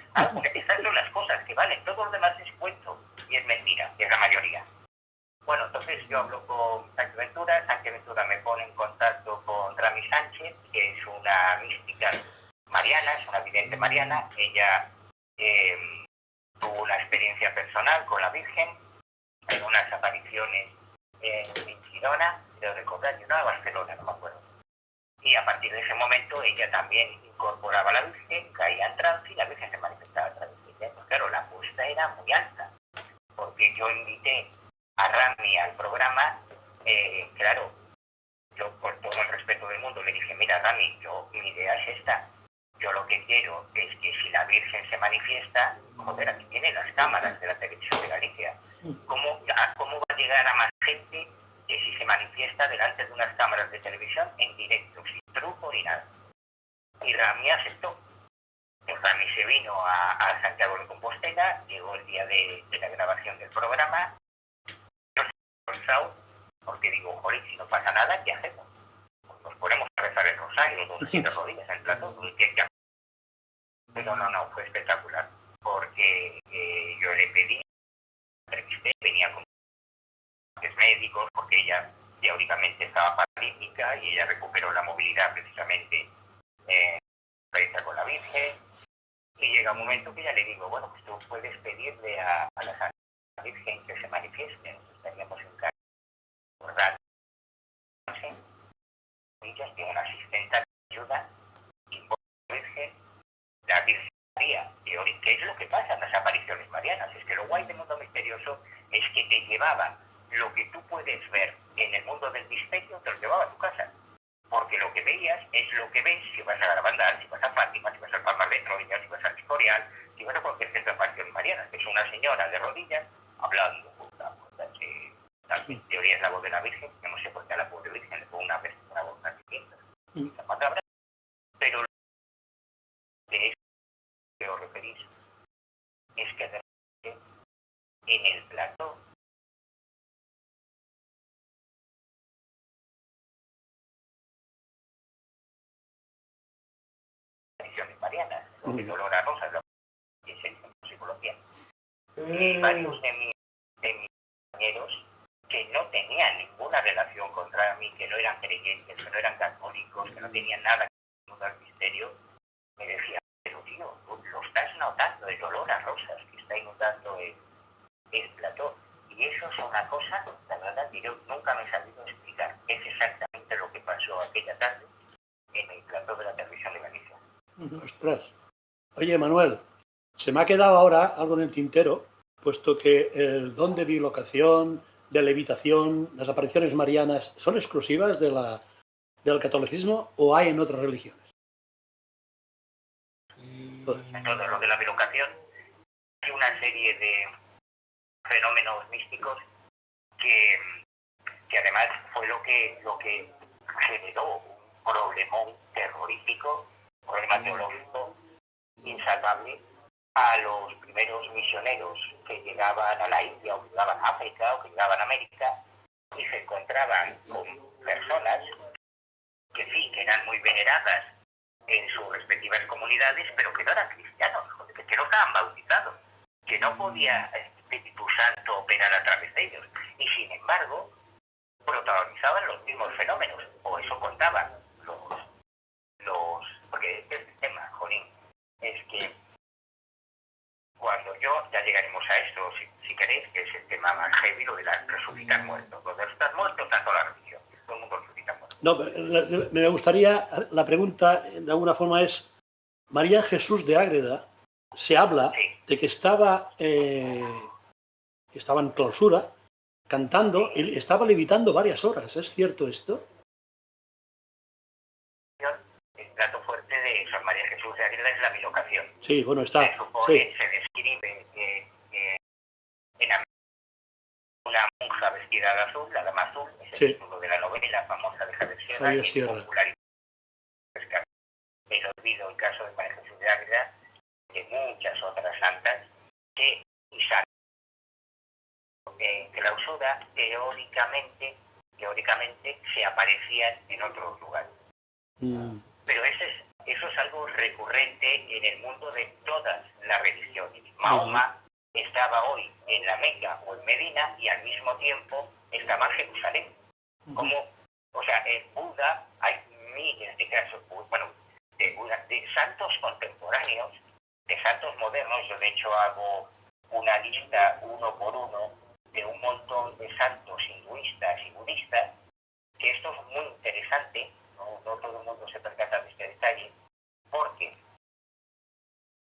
Esas son las cosas que valen, todo lo demás es cuento, y es mentira, y es la mayoría. Bueno, entonces yo hablo con Sánchez Ventura me pone en contacto con Rami Sánchez, que es una mística mariana, es una vidente mariana, ella tuvo una experiencia personal con la Virgen, en unas apariciones en Girona, creo recordar, Girona o Barcelona, no me acuerdo. Y a partir de ese momento ella también incorporaba a la Virgen, caía en trance y la Virgen se manifestaba a través de ella. Pues claro, la apuesta era muy alta, porque yo invité a Rami al programa, claro, yo con todo el respeto del mundo le dije, mira Rami, mi idea es esta. Yo lo que quiero es que si la Virgen se manifiesta, joder, aquí tienen las cámaras de la televisión de Galicia. ¿Cómo va a llegar a más gente que si se manifiesta delante de unas cámaras de televisión en directo, sin truco ni nada? Y Rami aceptó. Rami se vino a Santiago de Compostela, llegó el día de la grabación del programa. Yo estoy cansado porque digo, joder, si no pasa nada, ¿qué hacemos? Nos ponemos a rezar el rosario, todos así de rodillas en el plató. Pero no, fue espectacular, porque yo le pedí, entrevisté, venía con médicos, porque ella teóricamente estaba paralítica y ella recuperó la movilidad precisamente con la Virgen. Y llega un momento que ya le digo, bueno, pues tú puedes pedirle a la Santa Virgen que se manifieste, nosotros estaríamos en casa, ¿verdad? Ellas tienen una asistente que ayuda, y por la Virgen María, ¿qué es lo que pasa en las apariciones marianas? Es que lo guay del mundo misterioso es que te llevaba lo que tú puedes ver en el mundo del misterio, te lo llevaba a tu casa. Porque lo que veías es lo que ves si vas a Garabandal, si vas a Fátima, si vas al Palmar de Troya, si vas al Escorial, si vas a cualquier centro de apariciones marianas, que es una señora de rodillas hablando, en teoría es la voz de la Virgen, que no sé por qué a la pobre Virgen le pone una voz tan distinta, pero lo que es que os referís es que de repente en el plató apariciones marianas, lo que Dolora Rosa, lo que es en psicología, y varios de mis compañeros que no tenían ninguna relación contra mí, que no eran creyentes, que no eran católicos, que no tenían nada que ver con el misterio, me decían, pero tío, lo estás notando, el olor a rosas que está inundando el plató. Y eso es una cosa, la verdad, que yo nunca me he sabido explicar. Es exactamente lo que pasó aquella tarde en el plató de la televisión de Galicia. Ostras. Oye, Manuel, se me ha quedado ahora algo en el tintero, puesto que el don de bilocación, de levitación, las apariciones marianas, ¿son exclusivas del catolicismo o hay en otras religiones? En todo lo de la bilocación, hay una serie de fenómenos místicos que además fue lo que generó un problemón terrorífico, un problema teológico insalvable a los primeros misioneros que llegaban a la India o que llegaban a África o que llegaban a América y se encontraban con personas que sí, que eran muy veneradas en sus respectivas comunidades, pero que no eran cristianos, que no estaban bautizados, que no podía Espíritu Santo operara a través de ellos. Y sin embargo, protagonizaban los mismos fenómenos, o eso contaban porque este tema, Jolín, es que cuando ya llegaremos a esto, si queréis, que es el tema más heavy, lo de resucitar muertos. Lo de resucitar muertos, tanto la religión, todo el mundo resucita muertos. No, me gustaría, la pregunta de alguna forma es, María Jesús de Ágreda, se habla de que estaba en clausura, cantando, y estaba levitando varias horas. ¿Es cierto esto? El plato fuerte de San María Jesús de Ágreda es la bilocación. Sí, bueno, está. Se supone, Sí. se describe en una monja vestida de azul, la dama azul, es el título de la novela famosa de Javier Sierra, Javier que Sierra. popularizó el olvido, el caso de María Jesús de Ágreda, de muchas otras santas que en clausura teóricamente se aparecían en otros lugares. Pero eso es algo recurrente en el mundo de todas las religiones. Mahoma estaba hoy en la Meca o en Medina y al mismo tiempo estaba en Jerusalén. En Buda hay miles de casos, de santos contemporáneos, de santos modernos. Yo de hecho hago una lista uno por uno de un montón de santos hinduistas y budistas, que esto es muy interesante, no todo el mundo se percata de este detalle, porque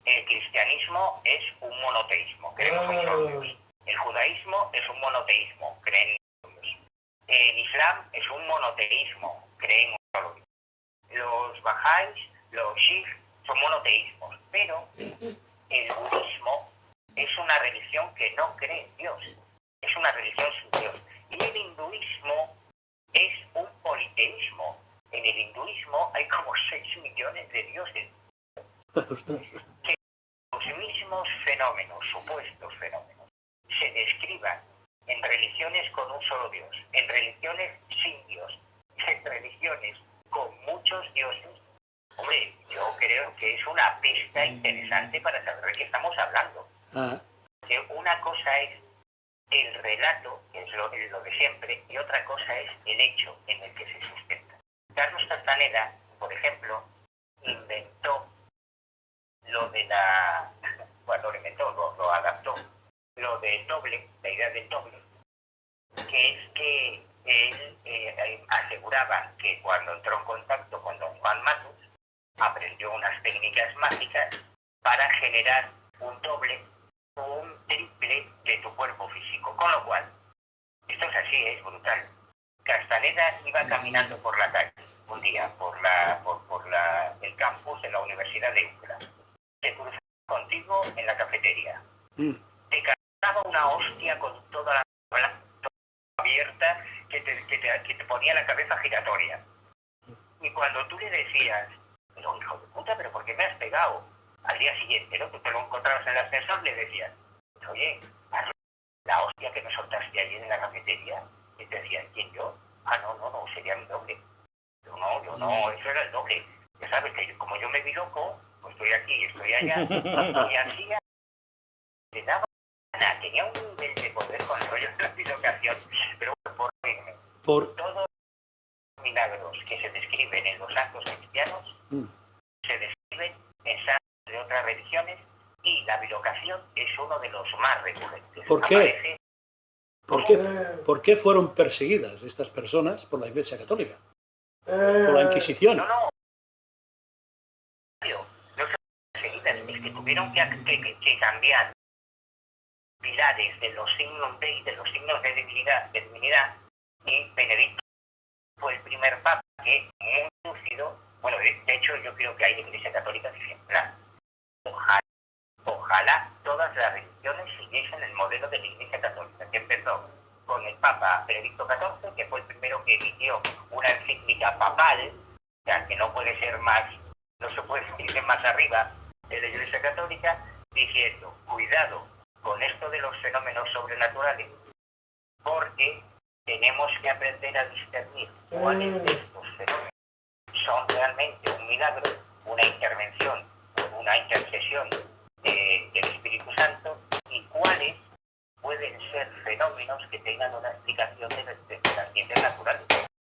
el cristianismo es un monoteísmo, creemos en un solo Dios. El judaísmo es un monoteísmo, creen en un solo Dios. El islam es un monoteísmo, creen en un solo Dios. Los bahá'ís, los sikhs son monoteísmos, pero el budismo es una religión que no cree en Dios, es una religión sin Dios. Y el hinduismo es un politeísmo. En el hinduismo hay como 6 millones de dioses. Que los mismos fenómenos, supuestos fenómenos, se describan en religiones con un solo Dios, en religiones sin Dios, en religiones con muchos dioses. Hombre, yo creo que es una pista interesante para saber de qué estamos hablando. Que una cosa es el relato, que es lo de siempre, y otra cosa es el hecho en el que se sustenta. Carlos Castaneda, por ejemplo, inventó lo adaptó, lo del doble, la idea del doble, que es que él aseguraba que cuando entró en contacto con don Juan Matus, aprendió unas técnicas mágicas para generar un doble o un triple de tu cuerpo físico. Con lo cual, esto es así, es brutal. Castaneda iba caminando por la calle un día, por el campus de la Universidad de UCLA. Se cruzaba contigo en la cafetería. Te cantaba una hostia con toda la abierta que te ponía la cabeza giratoria. Y cuando tú le decías, pero hijo de puta, ¿pero por qué me has pegado? Al día siguiente, ¿no? Tú te lo encontrabas en el ascensor, le decías, oye, la hostia que me soltaste ayer en la cafetería. Y te decían, ¿quién, yo? No, sería mi doble. Yo no, eso era el doble. Ya sabes que como yo me vi loco, pues estoy aquí, estoy allá, y hacía, le daba gana, tenía un nivel de poder con el rollo de la bilocación, pero por todos los milagros que se describen en los santos cristianos, se describen en santos de otras religiones, y la bilocación es uno de los más recurrentes. ¿Por qué? ¿Por qué fueron perseguidas estas personas por la Iglesia Católica? Por la Inquisición. No fueron perseguidas, es que tuvieron que cambiar pilares de los signos de divinidad, y Benedicto fue el primer papa que, muy lúcido, bueno, de hecho yo creo que hay Iglesia Católica ejemplar. Ojalá todas las religiones siguiesen el modelo de la Iglesia Católica, que empezó con el Papa Benedicto XIV, que fue el primero que emitió una encíclica papal, o sea, que no puede ser más, no se puede decir más arriba de la Iglesia Católica, diciendo, cuidado con esto de los fenómenos sobrenaturales, porque tenemos que aprender a discernir cuáles de estos fenómenos son realmente un milagro, una intervención, una intercesión del Espíritu Santo, y cuáles fenómenos que tengan una explicación de las ciencias naturales,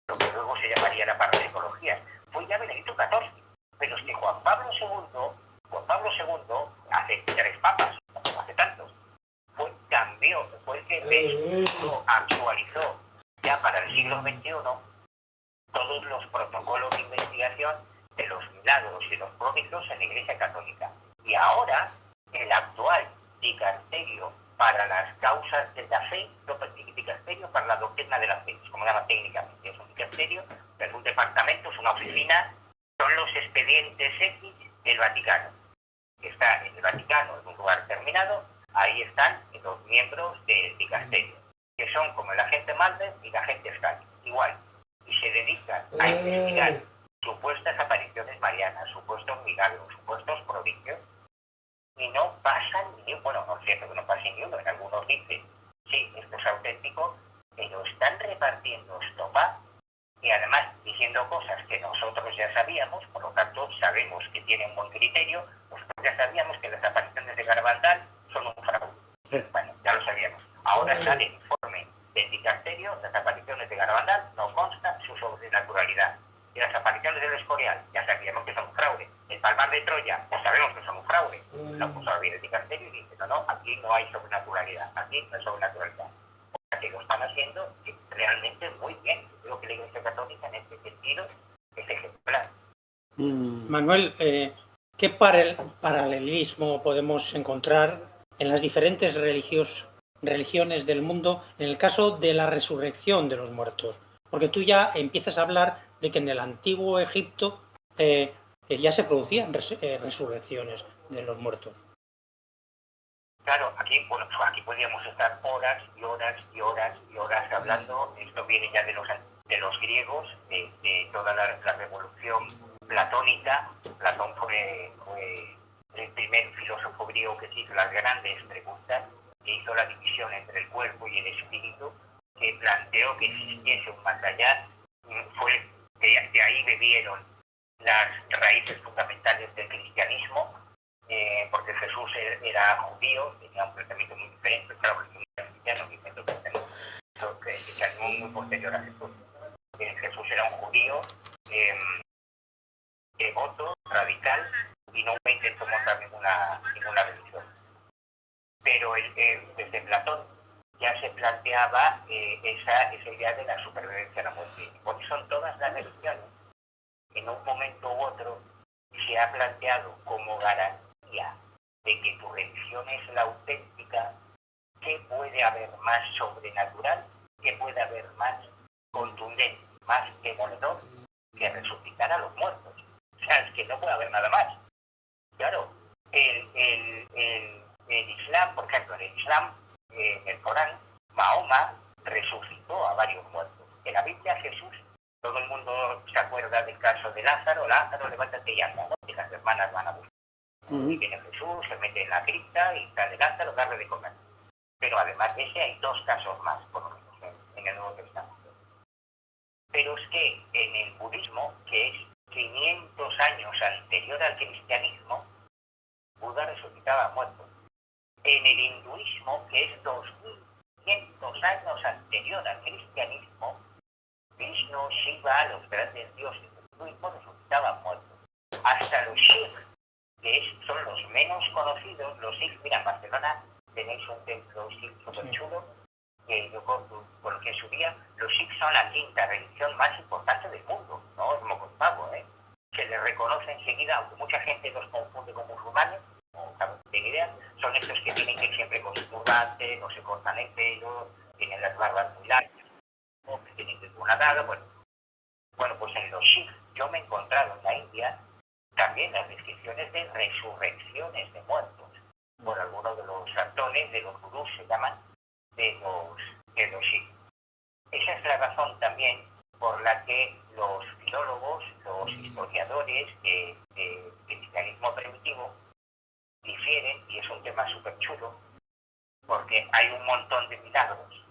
lo que luego se llamaría la parapsicología. Fue ya Benedicto XIV, pero es que Juan Pablo II, hace 3 papas, no hace tantos, fue el que actualizó ya para el siglo XXI todos los protocolos de investigación de los milagros y los prodigios en la Iglesia Católica. Y ahora, el actual dicasterio para las causas de la fe, dicasterio para la doctrina de la fe, como se llama técnicamente, es un dicasterio, es un departamento, es una oficina, son los expedientes X del Vaticano. Está en el Vaticano, en un lugar terminado, ahí están los miembros del dicasterio, que son como el agente Mulder y la agente Scully, igual, y se dedican a investigar supuestas apariciones marianas, supuestos milagros, supuestos prodigios, y no pasan ni uno. Bueno, no es cierto que no pase ni uno, en algunos dicen, sí, esto es auténtico, pero están repartiendo estopa y además diciendo cosas que nosotros ya sabíamos, por lo tanto sabemos que tienen buen criterio. Nosotros ya sabíamos que las apariciones de Garabandal son un fraude. Bueno, ya lo sabíamos. Ahora sale el informe del dicasterio, las apariciones de Garabandal, no consta su sobrenaturalidad. Y las apariciones del Escorial, ya sabíamos que son un fraude. El Palmar de Troya, ya sabemos que son un fraude. Lo puso a bien el dicasterio y dice, no, aquí no hay sobrenaturalidad, aquí no hay sobrenaturalidad. O sea que lo están haciendo realmente muy bien. Yo creo que la Iglesia Católica en este sentido es ejemplar. Manuel, ¿qué paralelismo podemos encontrar en las diferentes religiones del mundo en el caso de la resurrección de los muertos? Porque tú ya empiezas a hablar de que en el antiguo Egipto ya se producían resurrecciones de los muertos. Claro, aquí podríamos estar horas y horas y horas y horas hablando. Esto viene ya de los griegos, de toda la revolución platónica. Platón fue el primer filósofo griego que se hizo las grandes preguntas, que hizo la división entre el cuerpo y el espíritu, que planteó que existiese un más allá. De ahí bebieron las raíces fundamentales del cristianismo, porque Jesús era judío, tenía un pensamiento muy diferente. Claro, el cristiano dice que el cristianismo muy posterior a Jesús. Jesús era un judío devoto, radical, y nunca intentó montar ninguna religión. Pero desde Platón ya se planteaba esa idea de la supervivencia a la muerte. Por eso en todas las religiones, en un momento u otro, se ha planteado como garantía de que tu religión es la auténtica, que puede haber más sobrenatural, que puede haber más contundente, más demoledor que resucitar a los muertos. O sea, es que no puede haber nada más. Claro, el Islam, por ejemplo, en el Islam, en el Corán, Mahoma resucitó a varios muertos. En la Biblia, Jesús, todo el mundo se acuerda del caso de Lázaro, levántate y anda, ¿no? Y las hermanas van a buscar. Y viene Jesús, se mete en la cripta y sale Lázaro, darle de comer. Pero además de ese hay 2 casos más, por lo menos, en el Nuevo Testamento. Pero es que en el budismo, que es 500 años anterior al cristianismo, Buda resucitaba muertos. En el hinduismo, que es 2500 años anterior al cristianismo, Vishnu, Shiva, los grandes dioses del hinduismo resucitaban muertos. Hasta los Sikhs, que son los menos conocidos, los Sikhs, mira, en Barcelona tenéis un templo Sikh súper chulo, que yo por lo que subía, los Sikhs son la 5ª religión más importante del mundo, no es moco de pavo, se les reconoce enseguida, aunque mucha gente los confunde con musulmanes, no tienen idea, son estos que tienen que ir siempre con su turbante, no se cortan el pelo, tienen las barbas muy largas, o que tienen que ir con una daga. Bueno, pues en los Sikhs yo me he encontrado en la India también las descripciones de resurrecciones de muertos por algunos de los santones, de los gurús se llaman, de los Sikhs. Esa es la razón también por la que los filólogos, los historiadores del cristianismo primitivo difieren, y es un tema súper chulo, porque hay un montón de milagros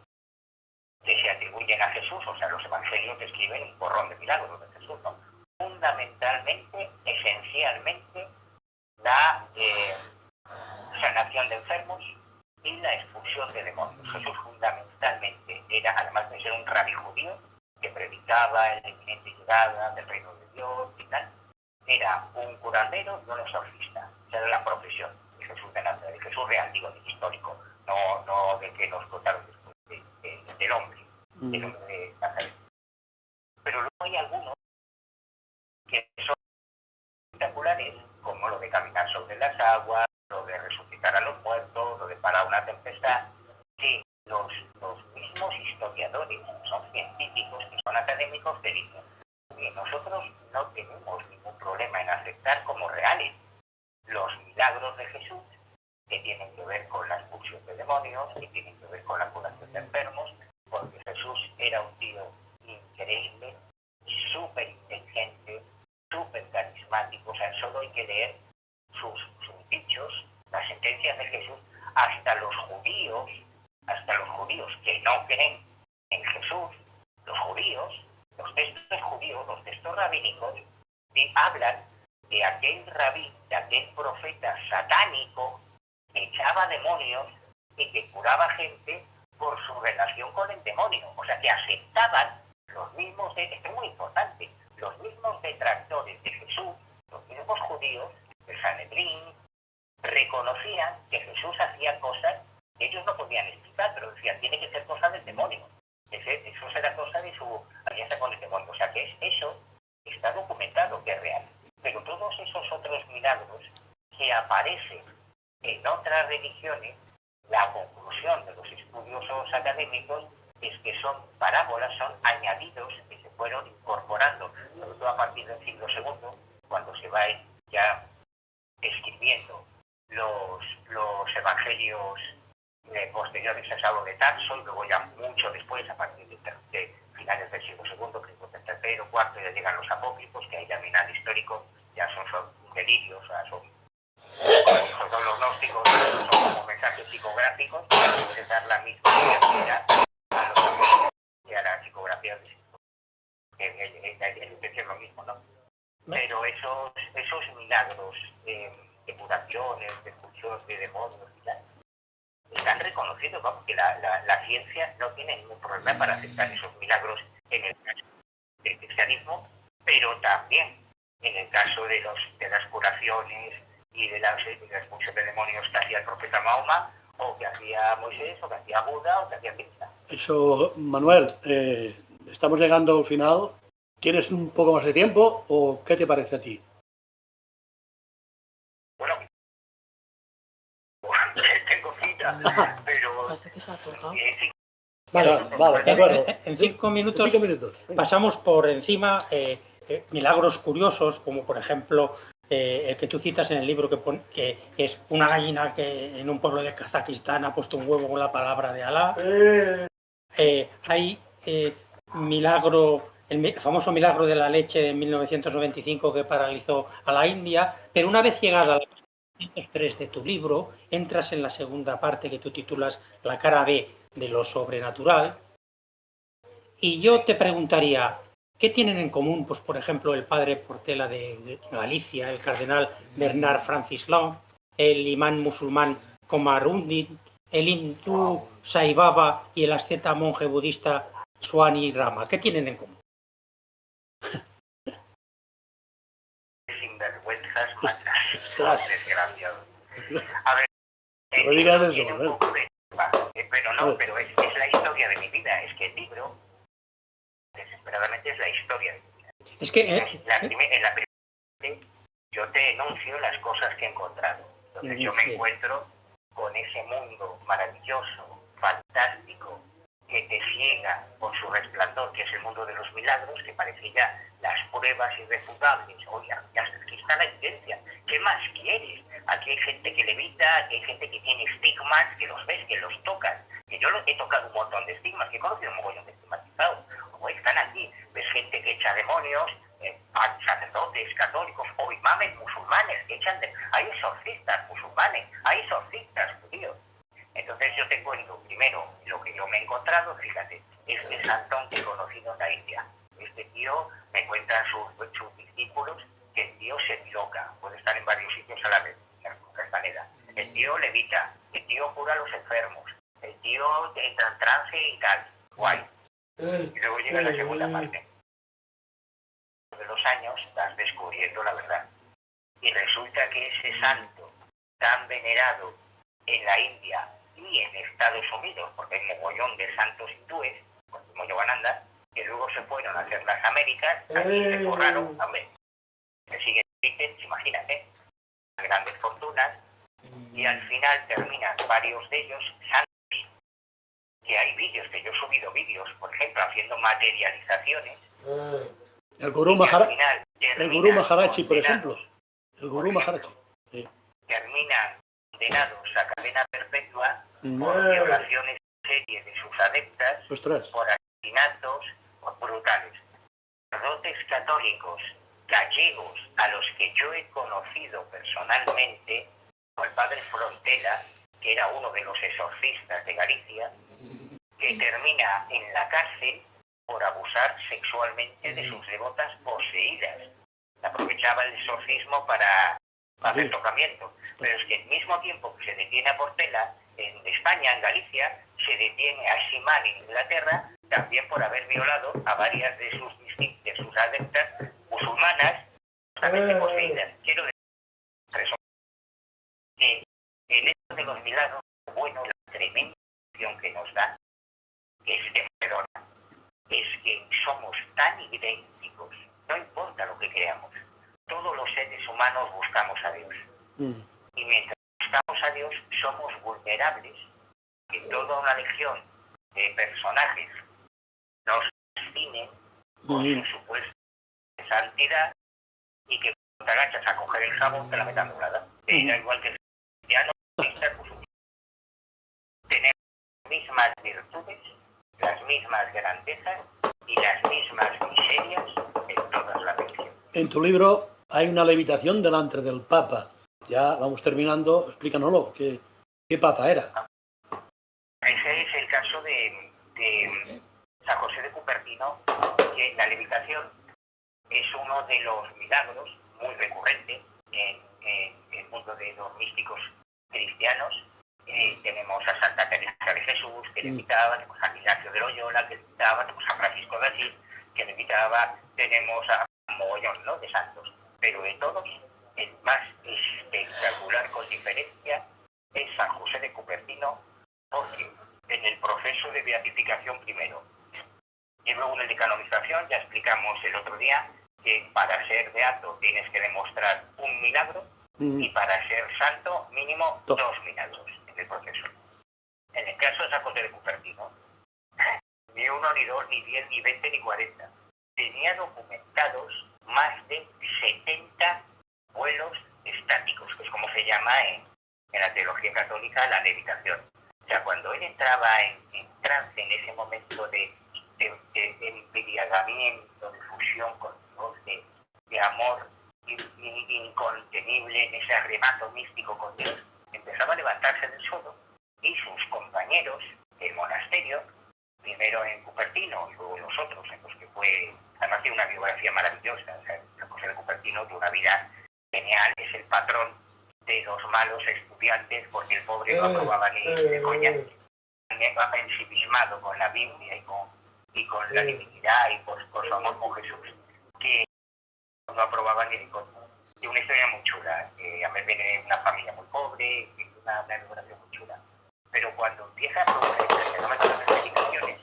que se atribuyen a Jesús, o sea, los evangelios describen un porrón de milagros de Jesús, ¿no? Fundamentalmente, esencialmente, la sanación de enfermos y una expulsión de demonios. Jesús fundamentalmente era, además de ser un rabí judío, que predicaba en la inminente llegada del reino de Dios y tal, era un curandero y un exorcista. Esa era la profesión de Jesús de Nazaret, de Jesús real, digo, de histórico, no de que nos contaron después, del hombre de Nazaret. Pero luego hay algunos que son espectaculares, como lo de caminar sobre las aguas, lo de resucitar a los muertos, lo de parar una tempestad, que los mismos historiadores, son científicos, que son académicos, te dicen que nosotros no tenemos ningún problema en aceptar como reales los milagros de Jesús, que tienen que ver con la expulsión de demonios, que tienen que ver con la curación de enfermos, porque Jesús era un tío increíble, súper inteligente, súper carismático. O sea, solo hay que leer sus dichos, las sentencias de Jesús. Hasta los judíos que no creen en Jesús, los judíos, los textos judíos, los textos rabínicos, hablan de aquel rabí, de aquel profeta satánico que echaba demonios y que curaba gente por su relación con el demonio. O sea, que aceptaban los mismos, esto es muy importante, los mismos detractores de Jesús, los mismos judíos, el Sanedrín, reconocían que Jesús hacía cosas que ellos no podían explicar, pero decían, tiene que ser cosa del demonio. Eso será cosa de su alianza con el demonio. O sea, que eso está documentado, que es real. Pero todos esos otros milagros que aparecen en otras religiones, la conclusión de los estudiosos académicos es que son parábolas, son añadidos que se fueron incorporando, sobre todo a partir del siglo II, cuando se va ya escribiendo los evangelios posteriores a Saulo de Tarso, y luego ya mucho después, a partir de finales del siglo II, principios del tercero, cuarto, ya llegan los apócrifos, que ahí ya al histórico, ya son delirios, o sea, son los gnósticos, son como mensajes psicográficos, que pueden dar la misma identidad a los apócrifos y a la psicografía de es lo mismo, ¿no? Pero esos milagros de curaciones, de expulsión de demonios y tal, están reconocidos, vamos, que la ciencia no tiene ningún problema para aceptar esos milagros en el caso del cristianismo, pero también en el caso de las curaciones y de la expulsión de demonios que hacía el profeta Mahoma, o que hacía Moisés, o que hacía Buda, o que hacía Krishna. Eso, Manuel, estamos llegando al final. ¿Tienes un poco más de tiempo o qué te parece a ti? Bueno, tengo cita, pero... sí. Vale, de acuerdo. En 5 minutos, 5 minutos. pasamos por encima milagros curiosos, como por ejemplo el que tú citas en el libro, que es una gallina que en un pueblo de Kazajistán ha puesto un huevo con la palabra de Alá. Hay milagro, el famoso milagro de la leche de 1995 que paralizó a la India, pero una vez llegada a la 3 de tu libro, entras en la segunda parte que tú titulas La cara B de lo sobrenatural, y yo te preguntaría, ¿qué tienen en común, pues por ejemplo, el padre Portela de Galicia, el cardenal Bernard Francis Long, el imán musulmán Komarudin, el hindú Sai Baba y el asceta monje budista Swami Rama? ¿Qué tienen en común? Sinvergüenzas matas, desgraciados. A ver, No digas eso, tiene un poco de... pero no, pero es la historia de mi vida. Es que el libro, desesperadamente, es la historia de mi vida. Es que... en la primera parte, yo te enuncio las cosas que he encontrado. Entonces yo me encuentro con ese mundo maravilloso, fantástico, que te ciega con su resplandor, que es el mundo de los milagros, que parece ya las pruebas irrefutables. Oye, ya aquí está la evidencia. ¿Qué más quieres? Aquí hay gente que levita, aquí hay gente que tiene estigmas, que los ves, que los tocas. Que yo he tocado un montón de estigmas, que he conocido un mogollón de estigmatizados. Como están aquí, ves gente que echa demonios, sacerdotes católicos o imames musulmanes que echan hay exorcistas musulmanes, hay exorcistas judíos. Entonces yo te cuento primero lo que yo me he encontrado. Fíjate, este santón que he conocido en la India, este tío me cuentan sus discípulos que el tío se piroca, puede estar en varios sitios a la vez, en la castanera. El tío levita, el tío cura a los enfermos, el tío entra en trance y tal, guay. Y luego llega la segunda parte. De los años vas descubriendo la verdad. Y resulta que ese santo tan venerado en la India y en Estados Unidos, porque hay un mogollón de santos hindúes, como Yogananda, que luego se fueron a hacer las Américas, aquí se forraron, hombre, que siguen, imagínate, grandes fortunas, y al final terminan varios de ellos santos, que hay vídeos, que yo he subido vídeos, por ejemplo, haciendo materializaciones. El Gurú Maharaji, por ejemplo. El Gurú Maharaji. Sí. Terminan condenados a cadena perpetua por violaciones en serie de sus adeptas, Ostras. por asesinatos brutales. Sacerdotes católicos gallegos a los que yo he conocido personalmente, como el padre Frontera, que era uno de los exorcistas de Galicia, que termina en la cárcel por abusar sexualmente de sus devotas poseídas. Aprovechaba el exorcismo para hacer tocamiento. Pero es que al mismo tiempo que se detiene a Portela, en España, en Galicia, se detiene a Shimán en Inglaterra, también por haber violado a varias de sus adeptas musulmanas, justamente poseídas. Quiero decir, que el hecho de los milagros, bueno, la tremenda opción que nos da, es que es que somos tan idénticos, no importa lo que creamos. Todos los seres humanos buscamos a Dios. Y mientras buscamos a Dios, somos vulnerables. Que toda una legión de personajes nos fascinen con su supuesta santidad y que cuando te agachas a coger el jabón te la metan doblada. Da igual que ya no tenemos las mismas virtudes, las mismas grandezas y las mismas miserias en todas las religiones. En tu libro hay una levitación delante del Papa. Ya vamos terminando, explícanoslo. ¿Qué Papa era? Ese es el caso de San José de Cupertino, que la levitación es uno de los milagros muy recurrentes en el mundo de los místicos cristianos. Tenemos a Santa Teresa de Jesús, que levitaba, tenemos a San Ignacio de Loyola, que levitaba, tenemos a Francisco de Asís, que levitaba, tenemos a un mogollón, ¿no?, de santos. Pero de todos, el más espectacular con diferencia es San José de Cupertino, porque en el proceso de beatificación primero y luego en el de canonización, ya explicamos el otro día que para ser beato tienes que demostrar un milagro y para ser santo mínimo 2 milagros en el proceso. En el caso de San José de Cupertino, ni 1, ni 2, ni 10, ni 20, ni 40. Tenía documentados más de 70 vuelos estáticos, que es como se llama en la teología católica la levitación. O sea, cuando él entraba en trance, en ese momento de embriagamiento, de fusión con Dios, de amor incontenible, en ese arrebato místico con Dios, empezaba a levantarse del suelo y sus compañeros del monasterio, primero en Cupertino y luego en los otros, en los que fue, además tiene una biografía maravillosa, o sea, San José de Cupertino de una vida genial, es el patrón de los malos estudiantes, porque el pobre no aprobaba ni de coña, va ensimismado con la Biblia y con la divinidad y por su amor con Jesús, que no aprobaba ni de coña. Y una historia muy chula, a mí viene de una familia muy pobre, una biografía muy chula. Pero cuando empieza a progresar el fenómeno de las predicaciones,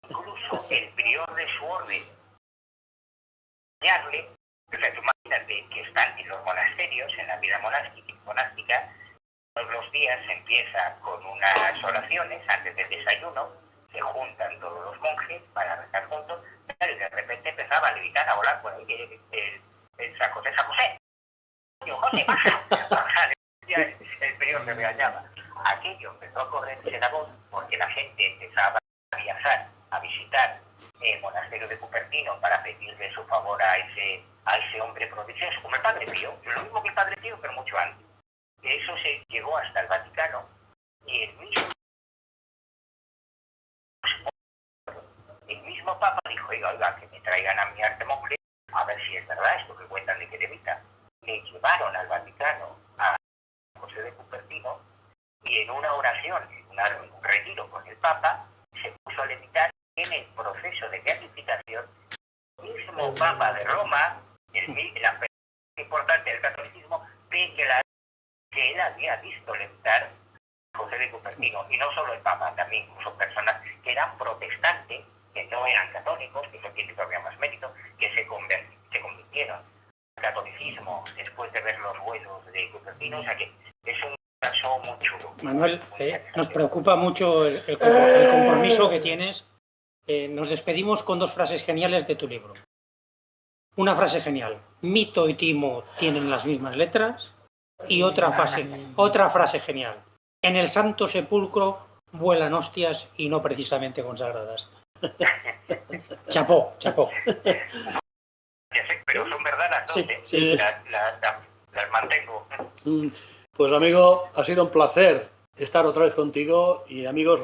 incluso el prior de su orden, enseñarle, o sea, tú imagínate que están en los monasterios, en la vida monástica, todos los días se empieza con unas oraciones antes del desayuno, se juntan todos los monjes para rezar juntos, y de repente empezaba a levitar, a volar por ahí el San José, San José. Yo, José, baja, el prior me regañaba. Aquello empezó a correrse la voz porque la gente empezaba a viajar, a visitar el monasterio de Cupertino para pedirle su favor a ese hombre prodigioso, como el Padre Pío, lo mismo que el Padre Pío, pero mucho antes. Eso se llegó hasta el Vaticano y el mismo Papa dijo, oiga, que me traigan a mi arte monje, a ver si es verdad esto que cuentan de que levita. Le llevaron al Vaticano a José de Cupertino y en una oración, en un retiro con el Papa, se puso a levitar en el proceso de beatificación. El mismo Papa de Roma, la persona importante del catolicismo, declaró que él había visto levitar a José de Cupertino, y no solo el Papa, también incluso personas que eran protestantes, que no eran católicos, que eso tiene todavía más mérito, que se convirtieron al catolicismo después de ver los vuelos de Cupertino. O sea que es un caso muy chulo. Manuel, nos preocupa mucho el compromiso que tienes. Nos despedimos con 2 frases geniales de tu libro. Una frase genial: Mito y Timo tienen las mismas letras. Y otra frase genial: en el Santo Sepulcro vuelan hostias y no precisamente consagradas. Chapó, chapó. Ya sé, pero son verdad las dos, Sí, ¿eh? sí. Las mantengo. Pues amigo, ha sido un placer estar otra vez contigo y amigos,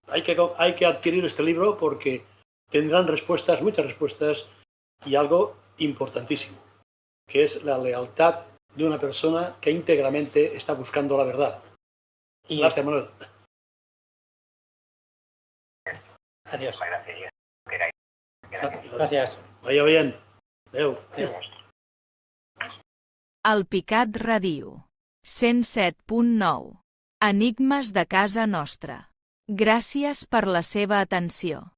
hay que adquirir este libro porque tendrán respuestas, muchas respuestas y algo importantísimo, que es la lealtad de una persona que íntegramente está buscando la verdad. Y Gracias, Manuel. adiós. Gracias. Gracias. Vaya bien. Adéu. Alpicat Ràdio. 107.9. Enigmes de casa nostra. Gràcies per la seva atenció.